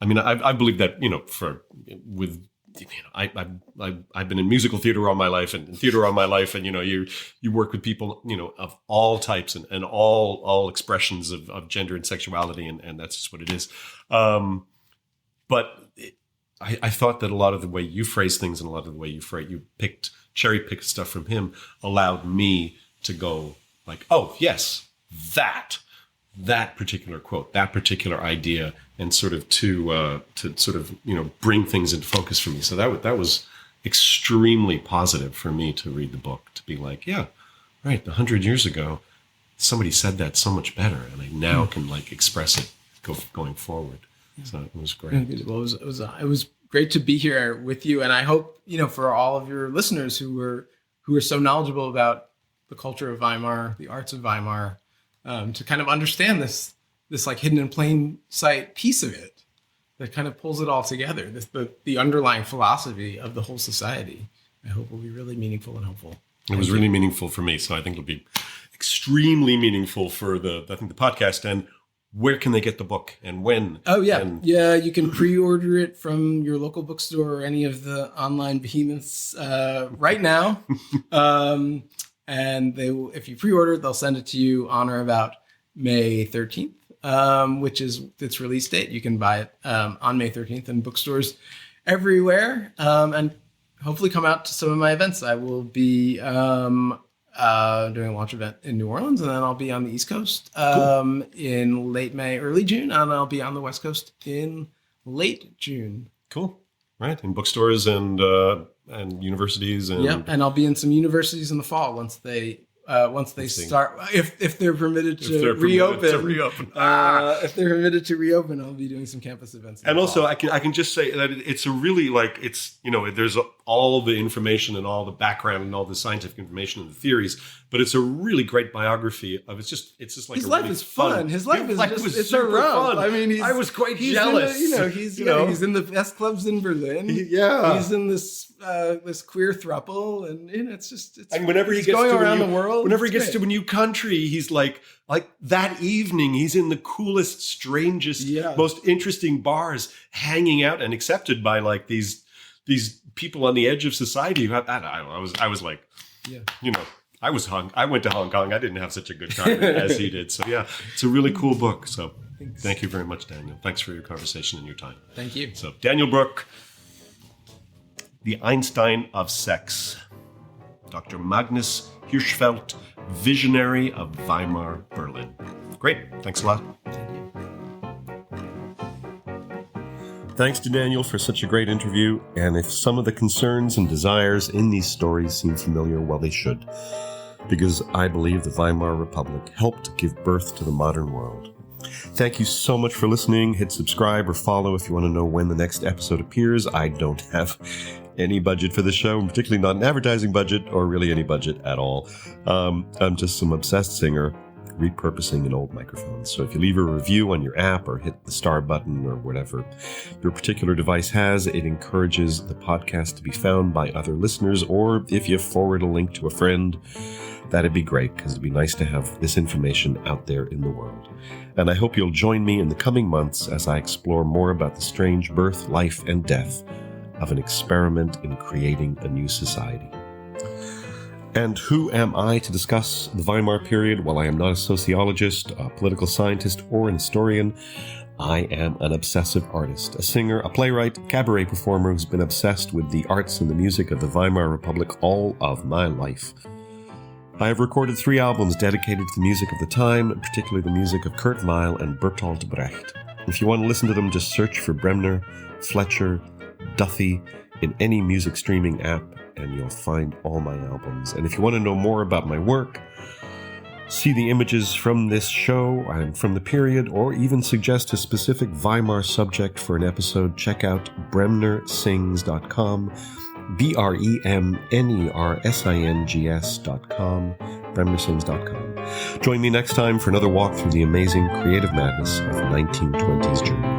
A: I mean, I believe that I've been in musical theater all my life and theater all my life, and you work with people of all types and all expressions of gender and sexuality, and that's just what it is. But I thought that a lot of the way you phrase things and a lot of the way you cherry picked stuff from him allowed me to go like, oh yes, that particular quote, that particular idea, and sort of to sort of bring things into focus for me. So that was extremely positive for me to read the book, to be like, yeah, right, 100 years ago somebody said that so much better, and I now can like express it going forward. So it was great.
B: Well, it was great to be here with you, and I hope for all of your listeners who are so knowledgeable about the culture of Weimar, the arts of Weimar, to kind of understand this like hidden in plain sight piece of it that kind of pulls it all together. The underlying philosophy of the whole society, I hope will be really meaningful and helpful.
A: It was really meaningful for me, so I think it'll be extremely meaningful for the podcast. And where can they get the book and when? Oh,
B: yeah. You can pre-order it from your local bookstore or any of the online behemoths right now. And if you pre-order it, they'll send it to you on or about May 13th, which is its release date. You can buy it on May 13th in bookstores everywhere, and hopefully come out to some of my events. I will be doing a launch event in New Orleans, and then I'll be on the East Coast in late May, early June, and I'll be on the West Coast in late June.
A: Cool. Right, in bookstores and universities,
B: and I'll be in some universities in the fall once they start, if they're permitted to reopen. If they're permitted to reopen, I'll be doing some campus events.
A: And also, I can just say that it's a really there's all the information and all the background and all the scientific information and the theories, but it's a really great biography of it's just like
B: his life is fun. His life is it's super fun. I mean,
A: I was quite jealous.
B: He's in the best clubs in Berlin. He's in this queer throuple, and and whenever he gets going around the world.
A: Whenever he gets to a new country, he's like that evening, he's in the coolest, strangest, most interesting bars, hanging out and accepted by like these people on the edge of society. I was like, I went to Hong Kong. I didn't have such a good time as he did. So yeah, it's a really cool book. So Thank you very much, Daniel. Thanks for your conversation and your time.
B: Thank you.
A: So Daniel Brook, the Einstein of Sex. Dr. Magnus Hirschfeld, visionary of Weimar Berlin. Great. Thanks a lot. Thanks to Daniel for such a great interview, and if some of the concerns and desires in these stories seem familiar, well, they should, because I believe the Weimar Republic helped give birth to the modern world. Thank you so much for listening. Hit subscribe or follow if you want to know when the next episode appears. I don't have any budget for the show, particularly not an advertising budget or really any budget at all. I'm just some obsessed singer repurposing an old microphone. So if you leave a review on your app or hit the star button or whatever your particular device has, it encourages the podcast to be found by other listeners. Or if you forward a link to a friend, that'd be great, because it'd be nice to have this information out there in the world. And I hope you'll join me in the coming months as I explore more about the strange birth, life, and death of an experiment in creating a new society. And who am I to discuss the Weimar period? Well, I am not a sociologist, a political scientist, or an historian. I am an obsessive artist, a singer, a playwright, a cabaret performer who's been obsessed with the arts and the music of the Weimar Republic all of my life. I have recorded 3 albums dedicated to the music of the time, particularly the music of Kurt Weill and Bertolt Brecht. If you want to listen to them, just search for Bremner, Fletcher, Duffy in any music streaming app, and you'll find all my albums. And if you want to know more about my work, see the images from this show and from the period, or even suggest a specific Weimar subject for an episode, check out bremnersings.com, BREMNERSINGS.com, bremnersings.com. Join me next time for another walk through the amazing creative madness of 1920s Germany.